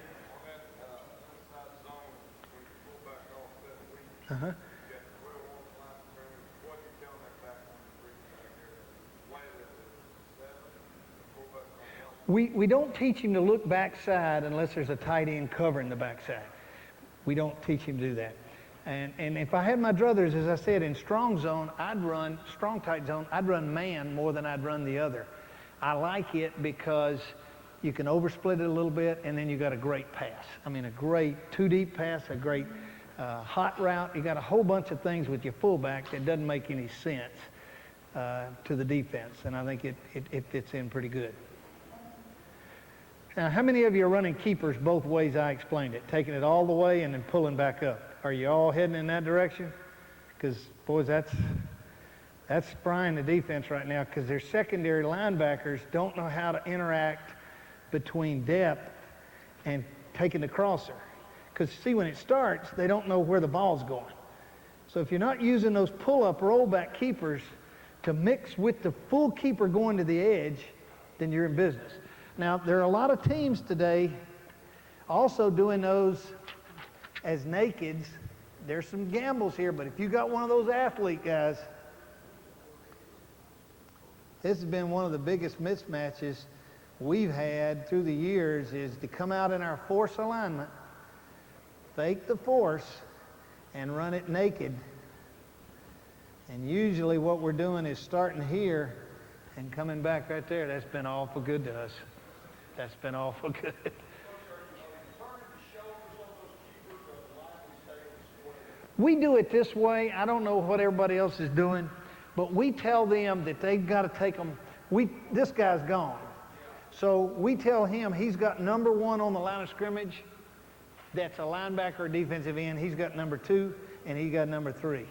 Uh-huh. We don't teach him to look backside unless there's a tight end covering the backside. We don't teach him to do that. And if I had my druthers, as I said, in strong zone, I'd run, strong tight zone, I'd run man more than I'd run the other. I like it because you can oversplit it a little bit, and then you got a great pass. I mean, a great two-deep pass, a great hot route. You got a whole bunch of things with your fullback that doesn't make any sense to the defense, and I think it fits in pretty good. Now, how many of you are running keepers both ways I explained it, taking it all the way and then pulling back up? Are you all heading in that direction? Because, boys, that's frying the defense right now because their secondary linebackers don't know how to interact between depth and taking the crosser. Because, see, when it starts, they don't know where the ball's going. So if you're not using those pull-up, rollback keepers to mix with the full keeper going to the edge, then you're in business. Now, there are a lot of teams today also doing those as nakeds. There's some gambles here, but if you got one of those athlete guys, this has been one of the biggest mismatches we've had through the years is to come out in our force alignment, fake the force, and run it naked. And usually what we're doing is starting here and coming back right there. That's been awful good to us. That's been awful good. We do it this way. I don't know what everybody else is doing, but we tell them that they've got to take them. This guy's gone. So we tell him he's got number 1 on the line of scrimmage. That's a linebacker or defensive end. He's got number 2, and he got number 3.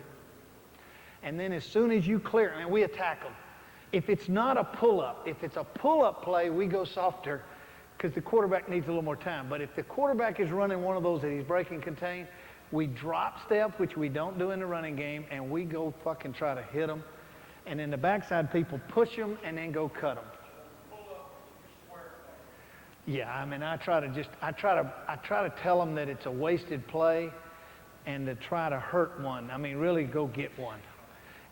And then as soon as you clear, and we attack them. If it's not a pull-up, if it's a pull-up play, we go softer because the quarterback needs a little more time. But if the quarterback is running one of those that he's breaking contain, we drop step, which we don't do in the running game, and we go fucking try to hit them. And then the backside people push them and then go cut them. Yeah, I mean, I try to tell them that it's a wasted play and to try to hurt one. I mean, really go get one.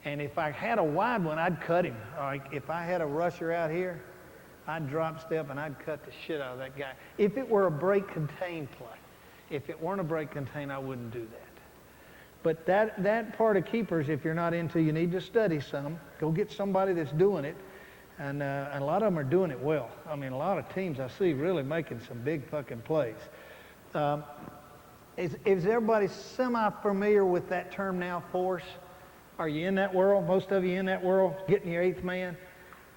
And if I had a wide one, I'd cut him. Like if I had a rusher out here, I'd drop step and I'd cut the shit out of that guy. If it were a break contain play. If it weren't a break contain, I wouldn't do that. But that part of keepers, if you're not into, you need to study some. Go get somebody that's doing it. And a lot of them are doing it well. I mean, a lot of teams I see really making some big fucking plays. Is everybody semi-familiar with that term now, force? Are you in that world? Most of you in that world, getting your 8th man?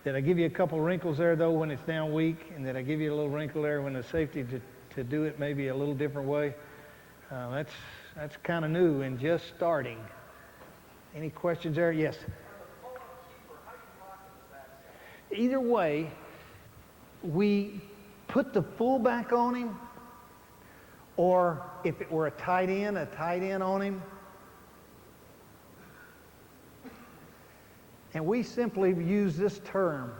Did I give you a couple wrinkles there, though, when it's down weak? And did I give you a little wrinkle there when the safety to do it maybe a little different way? That's kind of new and just starting. Any questions there? Yes? Either way, we put the fullback on him, or if it were a tight end on him, And we simply use this term.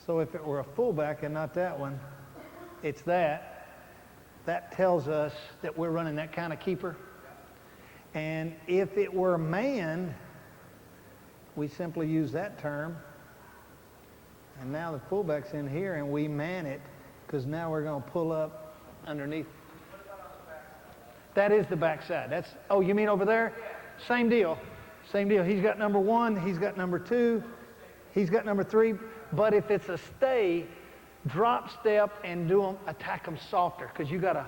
So if it were a fullback and not that one, it's that. That tells us that we're running that kind of keeper. And if it were man, we simply use that term. And now the fullback's in here and we man it because now we're going to pull up underneath. That is the backside. That's, oh, you mean over there? Same deal. Same deal. He's got number 1, he's got number 2, he's got number 3. But if it's a stay, drop step and attack them softer because you gotta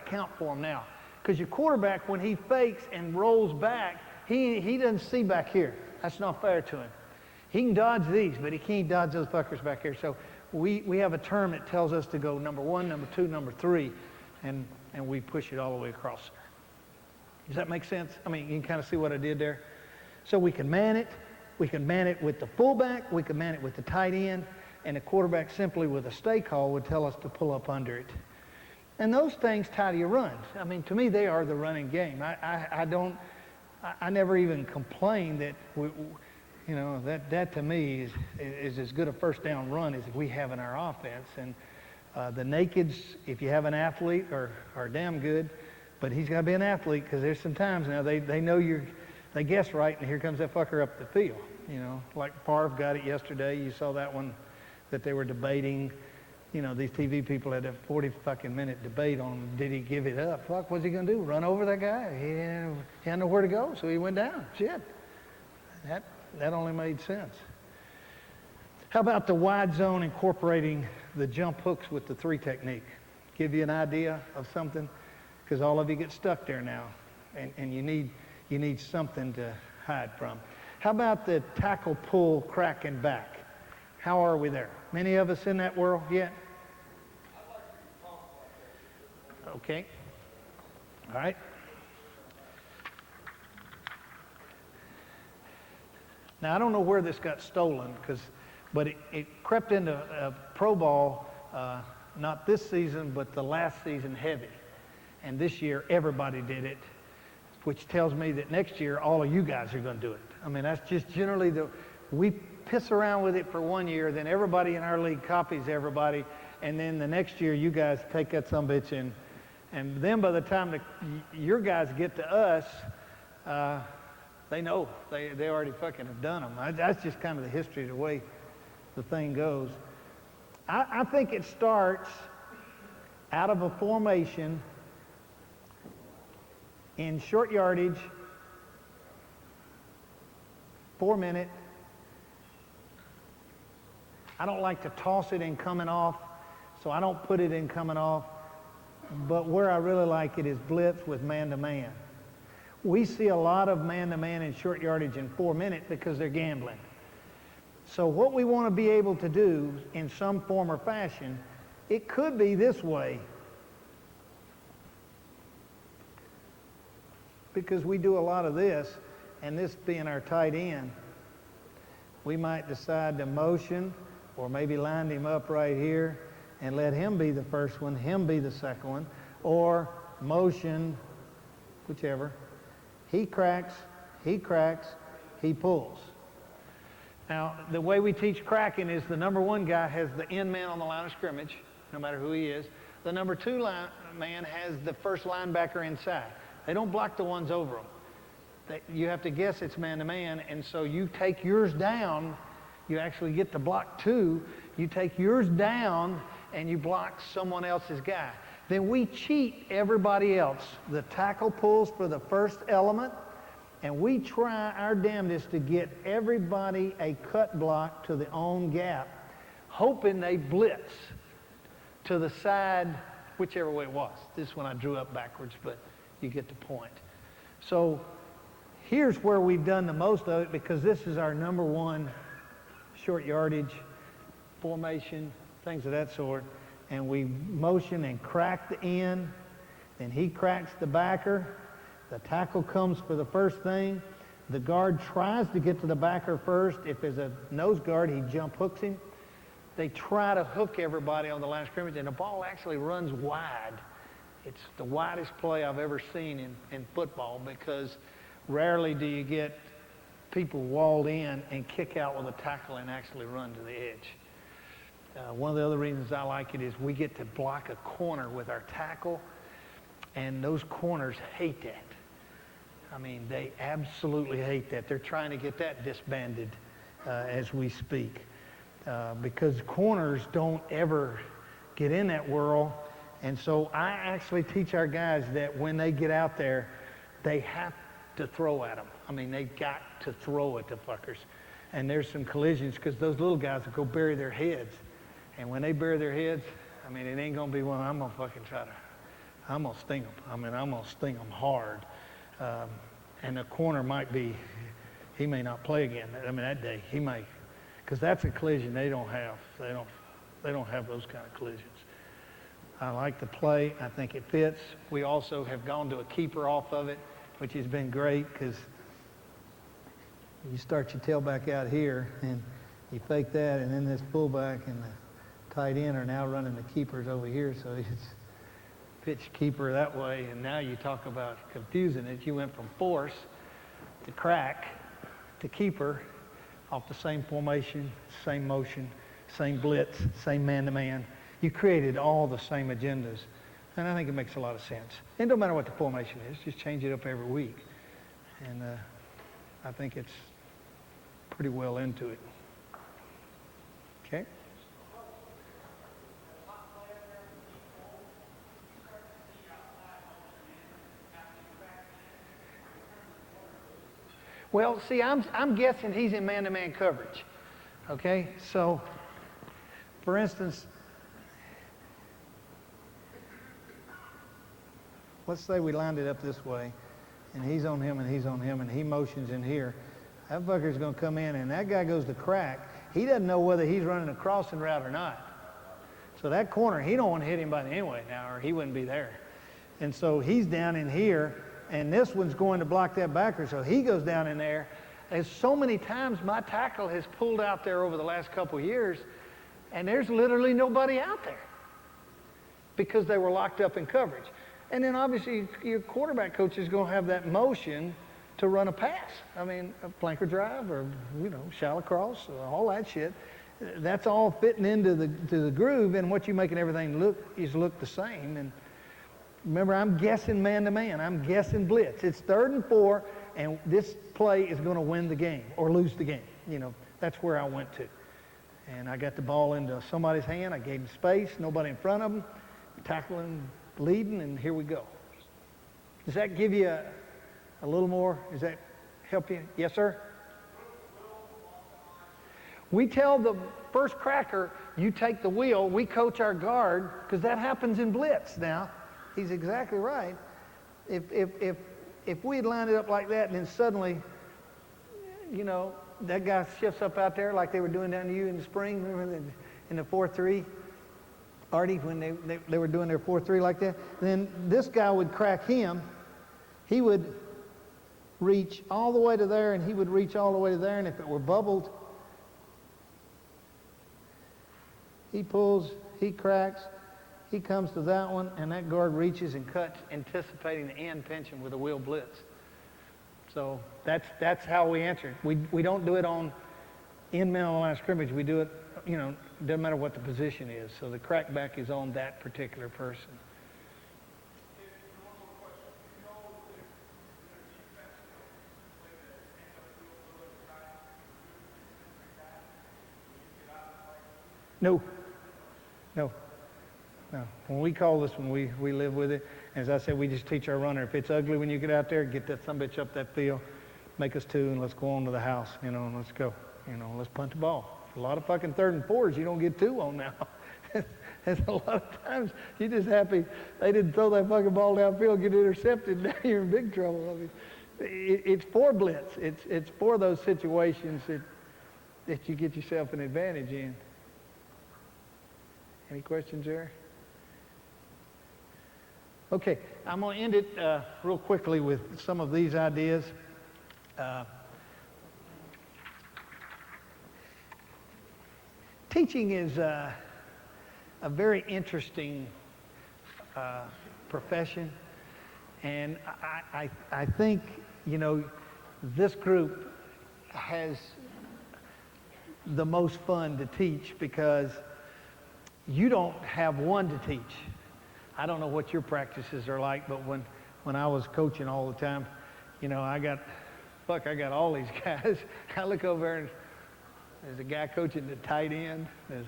count for them now. Because your quarterback, when he fakes and rolls back, he doesn't see back here. That's not fair to him. He can dodge these, but he can't dodge those fuckers back here. So we have a term that tells us to go number 1, number 2, number 3, and we push it all the way across there. Does that make sense? I mean, you can kind of see what I did there. So we can man it. We can man it with the fullback. We can man it with the tight end. And the quarterback simply with a stay call would tell us to pull up under it. And those things tie to your runs. I mean, to me, they are the running game. I never even complain that, that to me is as good a first down run as we have in our offense. And the nakeds, if you have an athlete, are damn good. But he's got to be an athlete because there's some times now they know they guess right, and here comes that fucker up the field. Like Favre got it yesterday. You saw that one that they were debating. These TV people had a 40-fucking-minute debate on did he give it up. Fuck, what's he going to do? Run over that guy? He didn't know where to go, so he went down. Shit. That only made sense. How about the wide zone incorporating the jump hooks with the 3 technique? Give you an idea of something? Because all of you get stuck there now, and you need something to hide from. How about the tackle, pull, crack, and back? How are we there? Many of us in that world yet? Okay. All right. Now, I don't know where this got stolen, but it crept into Pro Ball, not this season, but the last season heavy. And this year, everybody did it, which tells me that next year, all of you guys are going to do it. I mean, that's just generally we piss around with it for 1 year, then everybody in our league copies everybody, and then the next year, you guys take that sumbitch and then by the time your guys get to us, they know. They already fucking have done them. That's just kind of the history of the way the thing goes. I think it starts out of a formation in short yardage, 4 minute. I don't like to toss it in coming off, so I don't put it in coming off. But where I really like it is blitz with man-to-man. We see a lot of man-to-man in short yardage in 4 minutes because they're gambling. So what we want to be able to do in some form or fashion, it could be this way. Because we do a lot of this, and this being our tight end, we might decide to motion or maybe line him up right here and let him be the first one, him be the second one, or motion, whichever. He cracks, he pulls. Now, the way we teach cracking is the number 1 guy has the end man on the line of scrimmage, no matter who he is. The number 2 man has the first linebacker inside. They don't block the ones over them. You have to guess it's man-to-man, and so you take yours down. You actually get to block 2. You take yours down, and you block someone else's guy. Then we cheat everybody else. The tackle pulls for the first element, and we try our damnedest to get everybody a cut block to their own gap, hoping they blitz to the side, whichever way it was. This one I drew up backwards, but you get the point. So here's where we've done the most of it because this is our number 1 short yardage formation, things of that sort. And we motion and crack the end. Then he cracks the backer. The tackle comes for the first thing. The guard tries to get to the backer first. If there's a nose guard, he jump hooks him. They try to hook everybody on the line of scrimmage, and the ball actually runs wide. It's the widest play I've ever seen in football because rarely do you get people walled in and kick out with a tackle and actually run to the edge. One of the other reasons I like it is we get to block a corner with our tackle, and those corners hate that. I mean, they absolutely hate that. They're trying to get that disbanded as we speak because corners don't ever get in that whirl. And so I actually teach our guys that when they get out there, they have to throw at them. I mean, they've got to throw at the fuckers. And there's some collisions because those little guys will go bury their heads. And when they bury their heads, I mean, it ain't going to be one I'm going to fucking I'm going to sting them. I mean, I'm going to sting them hard. And the corner might be, he may not play again. I mean, that day, he may. Because that's a collision they don't have. They don't have those kind of collisions. I like the play. I think it fits. We also have gone to a keeper off of it, which has been great because you start your tailback out here and you fake that, and then this fullback and the tight end are now running the keepers over here. So it's pitch keeper that way, and now you talk about confusing it. You went from force to crack to keeper off the same formation, same motion, same blitz, same man-to-man. You created all the same agendas, and I think it makes a lot of sense. It don't matter what the formation is, just change it up every week. And I think it's pretty well into it. Okay? Well, see, I'm guessing he's in man-to-man coverage. Okay? So, for instance, let's say we lined it up this way, and he's on him, and he's on him, and he motions in here. That fucker's going to come in, and that guy goes to crack. He doesn't know whether he's running a crossing route or not. So that corner, he don't want to hit anybody anyway now, or he wouldn't be there. And so he's down in here, and this one's going to block that backer, so he goes down in there. And so many times my tackle has pulled out there over the last couple of years, and there's literally nobody out there because they were locked up in coverage. And then obviously your quarterback coach is going to have that motion to run a pass. I mean, a flanker drive or, shallow cross, all that shit. That's all fitting into the groove, and what you're making everything look the same. And remember, I'm guessing man-to-man. I'm guessing blitz. It's 3rd and 4, and this play is going to win the game or lose the game. That's where I went to. And I got the ball into somebody's hand. I gave him space, nobody in front of him, tackling, leading, and here we go. Does that give you a little more? Does that help you? Yes, sir? We tell the first cracker, you take the wheel. We coach our guard, because that happens in blitz now. He's exactly right. If we had lined it up like that, and then suddenly, that guy shifts up out there like they were doing down to you in the spring, remember in the 4-3, Artie, when they were doing their 4-3 like that, then this guy would crack him. He would reach all the way to there, and he would reach all the way to there, and if it were bubbled, he pulls, he cracks, he comes to that one, and that guard reaches and cuts, anticipating the end pinching with a wheel blitz. So that's how we answer it. We don't do it on in-man on the line of scrimmage. We do it, doesn't matter what the position is. So the crackback is on that particular person. No. When we call this one, we live with it. As I said, we just teach our runner, if it's ugly when you get out there, get that sumbitch up that field, make us 2, and let's go on to the house, and let's go. Let's punt the ball. A lot of fucking 3rd and 4s you don't get 2 on now. And a lot of times you're just happy they didn't throw that fucking ball downfield, get intercepted, now you're in big trouble. I mean, it's for blitz. It's for those situations that you get yourself an advantage in. Any questions there? Okay, I'm going to end it real quickly with some of these ideas. Teaching is a very interesting profession, and I think, this group has the most fun to teach because you don't have one to teach. I don't know what your practices are like, but when I was coaching all the time, you know, I got all these guys. I look over there and there's a guy coaching the tight end. There's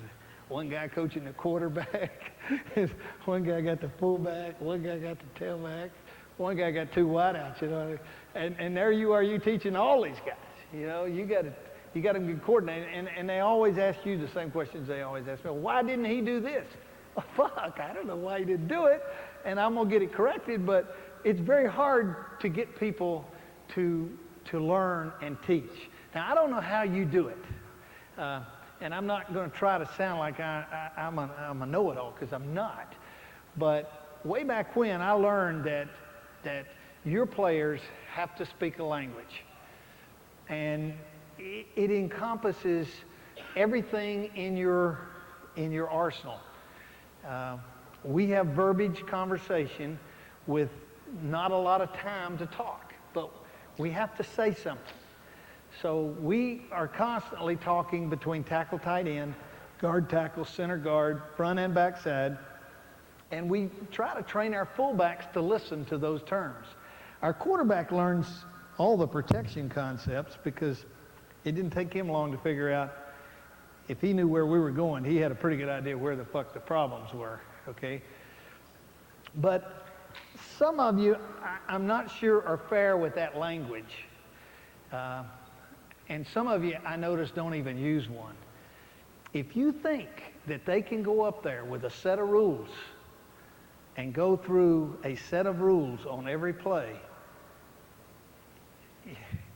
one guy coaching the quarterback. There's one guy got the fullback. One guy got the tailback. One guy got two wideouts, you know. And there you are, you teaching all these guys. You know, you got to be coordinated. And they always ask you the same questions they always ask me. Why didn't he do this? Well, fuck, I don't know why he didn't do it. And I'm going to get it corrected. But it's very hard to get people to learn and teach. Now, I don't know how you do it. And I'm not going to try to sound like I'm a know-it-all, because I'm not. But way back when, I learned that your players have to speak a language. And it encompasses everything in your arsenal. We have verbiage conversation with not a lot of time to talk, but we have to say something. So we are constantly talking between tackle, tight end, guard, tackle, center guard, front and back side, and we try to train our fullbacks to listen to those terms. Our quarterback learns all the protection concepts because it didn't take him long to figure out if he knew where we were going, he had a pretty good idea where the fuck the problems were, okay? But some of you, I'm not sure, are fair with that language. And some of you, I notice, don't even use one. If you think that they can go up there with a set of rules and go through a set of rules on every play,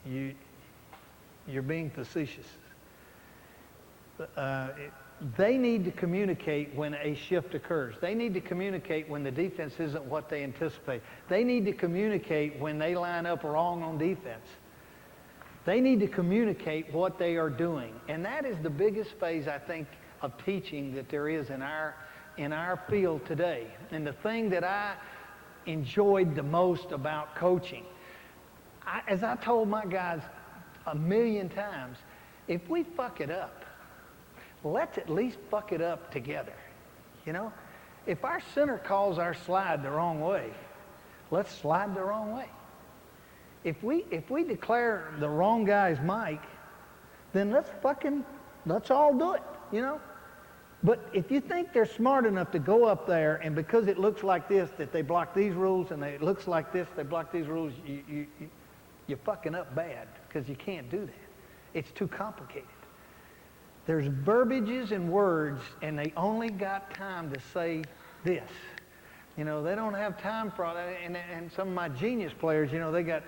you're being facetious. They need to communicate when a shift occurs. They need to communicate when the defense isn't what they anticipate. They need to communicate when they line up wrong on defense. They need to communicate what they are doing. And that is the biggest phase, I think, of teaching that there is in our field today. And the thing that I enjoyed the most about coaching, as I told my guys a million times, if we fuck it up, let's at least fuck it up together. You know? If our center calls our slide the wrong way, let's slide the wrong way. If we declare the wrong guy's Mike, then let's all do it, you know? But if you think they're smart enough to go up there and because it looks like this, that they block these rules, and it looks like this, they block these rules, you're fucking up bad, because you can't do that. It's too complicated. There's verbiages and words, and they only got time to say this. You know, they don't have time for all that. And some of my genius players, you know, they got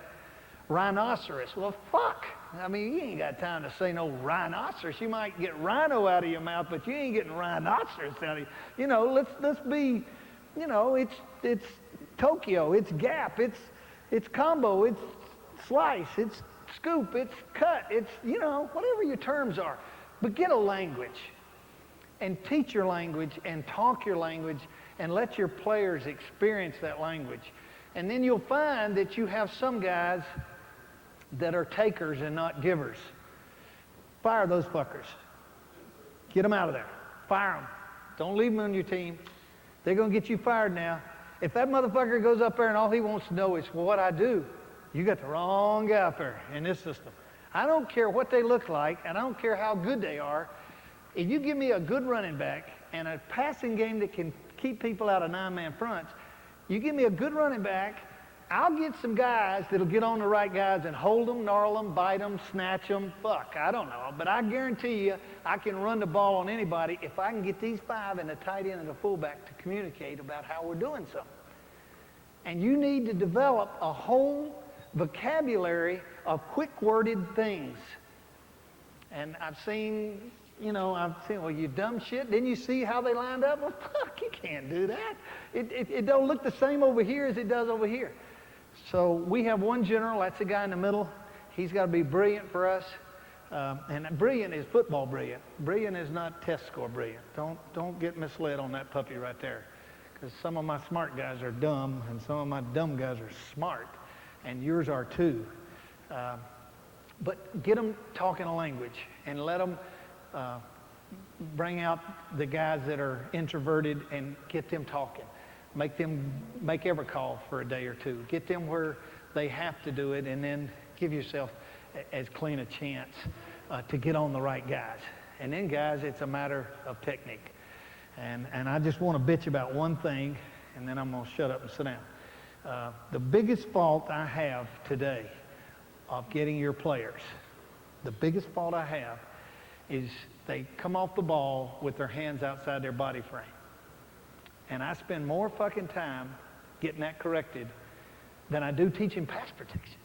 rhinoceros. Well, fuck. I mean, you ain't got time to say no rhinoceros. You might get rhino out of your mouth, but you ain't getting rhinoceros out of you. You know, let's be, you know, it's Tokyo, it's gap, it's combo, it's slice, it's scoop, it's cut, it's, you know, whatever your terms are. But get a language and teach your language and talk your language and let your players experience that language. And then you'll find that you have some guys that are takers and not givers. Fire those fuckers. Get them out of there. Fire them. Don't leave them on your team. They're going to get you fired now. If that motherfucker goes up there and all he wants to know is, well, what I do, you got the wrong guy up there in this system. I don't care what they look like, and I don't care how good they are. If you give me a good running back and a passing game that can keep people out of nine-man fronts, you give me a good running back, I'll get some guys that'll get on the right guys and hold them, gnarl them, bite them, snatch them. Fuck, I don't know. But I guarantee you I can run the ball on anybody if I can get these five and the tight end and the fullback to communicate about how we're doing something. And you need to develop a whole vocabulary of quick-worded things. And I've seen, well, you dumb shit. Didn't you see how they lined up? Well, fuck, you can't do that. It don't look the same over here as it does over here. So we have one general. That's the guy in the middle. He's got to be brilliant for us. And brilliant is football brilliant. Brilliant is not test score brilliant. Don't get misled on that puppy right there. Because some of my smart guys are dumb, and some of my dumb guys are smart. And yours are too. but get them talking a language and let them bring out the guys that are introverted and get them talking. Make every call for a day or two. Get them where they have to do it, and then give yourself as clean a chance to get on the right guys. And then, guys, it's a matter of technique. And I just want to bitch about one thing, and then I'm going to shut up and sit down. The biggest fault I have today of getting your players, the biggest fault I have is they come off the ball with their hands outside their body frame. And I spend more fucking time getting that corrected than I do teaching pass protection.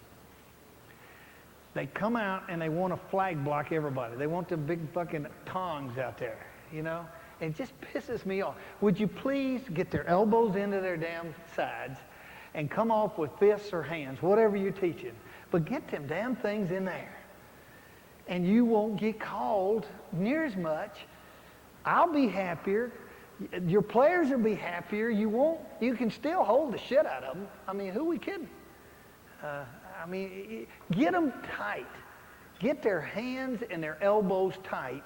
They come out and they want to flag block everybody. They want the big fucking tongs out there, you know? It just pisses me off. Would you please get their elbows into their damn sides and come off with fists or hands, whatever you're teaching, but get them damn things in there. And you won't get called near as much. I'll be happier. Your players will be happier. You can still hold the shit out of them. I mean, who are we kidding? Get them tight. Get their hands and their elbows tight,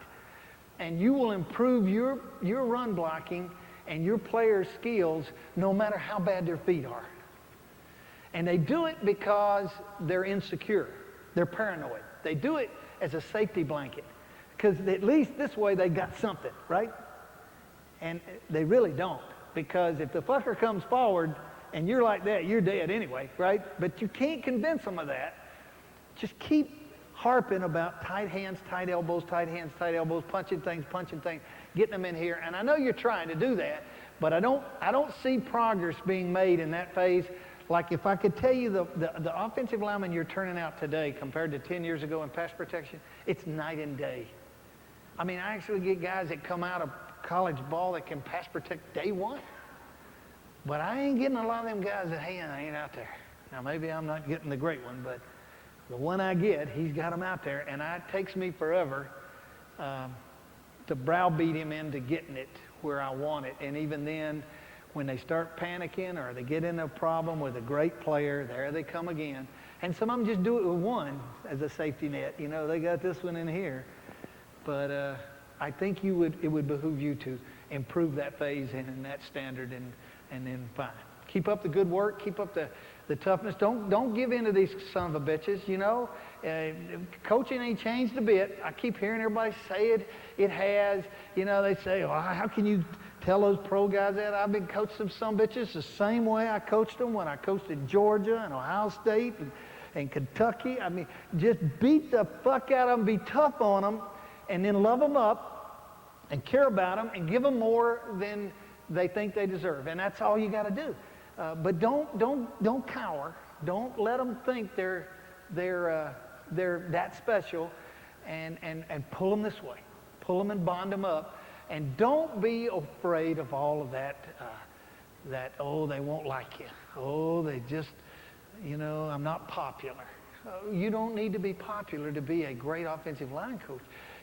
and you will improve your run blocking and your players' skills no matter how bad their feet are. And they do it because they're insecure. They're paranoid. They do it as a safety blanket, because at least this way they got something, right? And they really don't, because if the fucker comes forward and you're like that, you're dead anyway, right? But you can't convince them of that. Just keep harping about tight hands, tight elbows, tight hands, tight elbows, punching things, getting them in here. And I know you're trying to do that, but I don't see progress being made in that phase. Like if I could tell you the offensive lineman you're turning out today compared to 10 years ago in pass protection, it's night and day. I mean, I actually get guys that come out of college ball that can pass protect day one. But I ain't getting a lot of them guys that ain't out there. Now, maybe I'm not getting the great one, but the one I get, he's got them out there. And it takes me forever to browbeat him into getting it where I want it. And even then, when they start panicking or they get in a problem with a great player, there they come again. And some of them just do it with one as a safety net. You know, they got this one in here. But I think it would behoove you to improve that phase and that standard, and then fine. Keep up the good work. Keep up the toughness. Don't give in to these son of a bitches, you know. Coaching ain't changed a bit. I keep hearing everybody say it has. You know, they say, well, how can you tell those pro guys that? I've been coaching some son of bitches the same way I coached them when I coached at Georgia and Ohio State and Kentucky. I mean, just beat the fuck out of them, be tough on them, and then love them up and care about them and give them more than they think they deserve. And that's all you got to do. But don't cower. Don't let them think they're that special, and pull them this way. Pull them and bond them up. And don't be afraid of all of that, oh, they won't like you. Oh, they just, you know, I'm not popular. You don't need to be popular to be a great offensive line coach.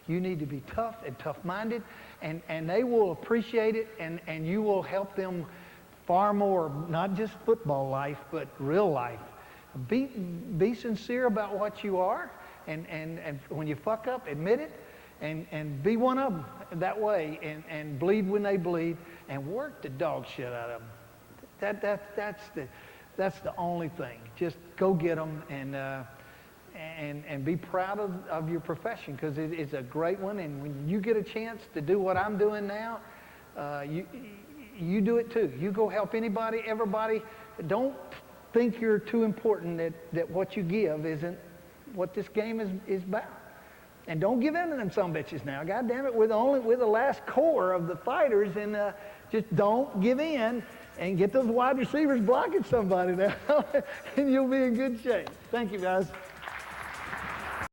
You need to be tough and tough-minded, and they will appreciate it, and you will help them far more, not just football life, but real life. Be sincere about what you are, and when you fuck up, admit it, and be one of them that way, and bleed when they bleed, and work the dog shit out of them. That's the only thing. Just go get them, and be proud of your profession, because it's a great one. And when you get a chance to do what I'm doing now, you do it too. You go help anybody, everybody. Don't think you're too important, that what you give isn't what this game is about. And don't give in to them some bitches now. God damn it, we're the last core of the fighters, and just don't give in and get those wide receivers blocking somebody now, and you'll be in good shape. Thank you, guys.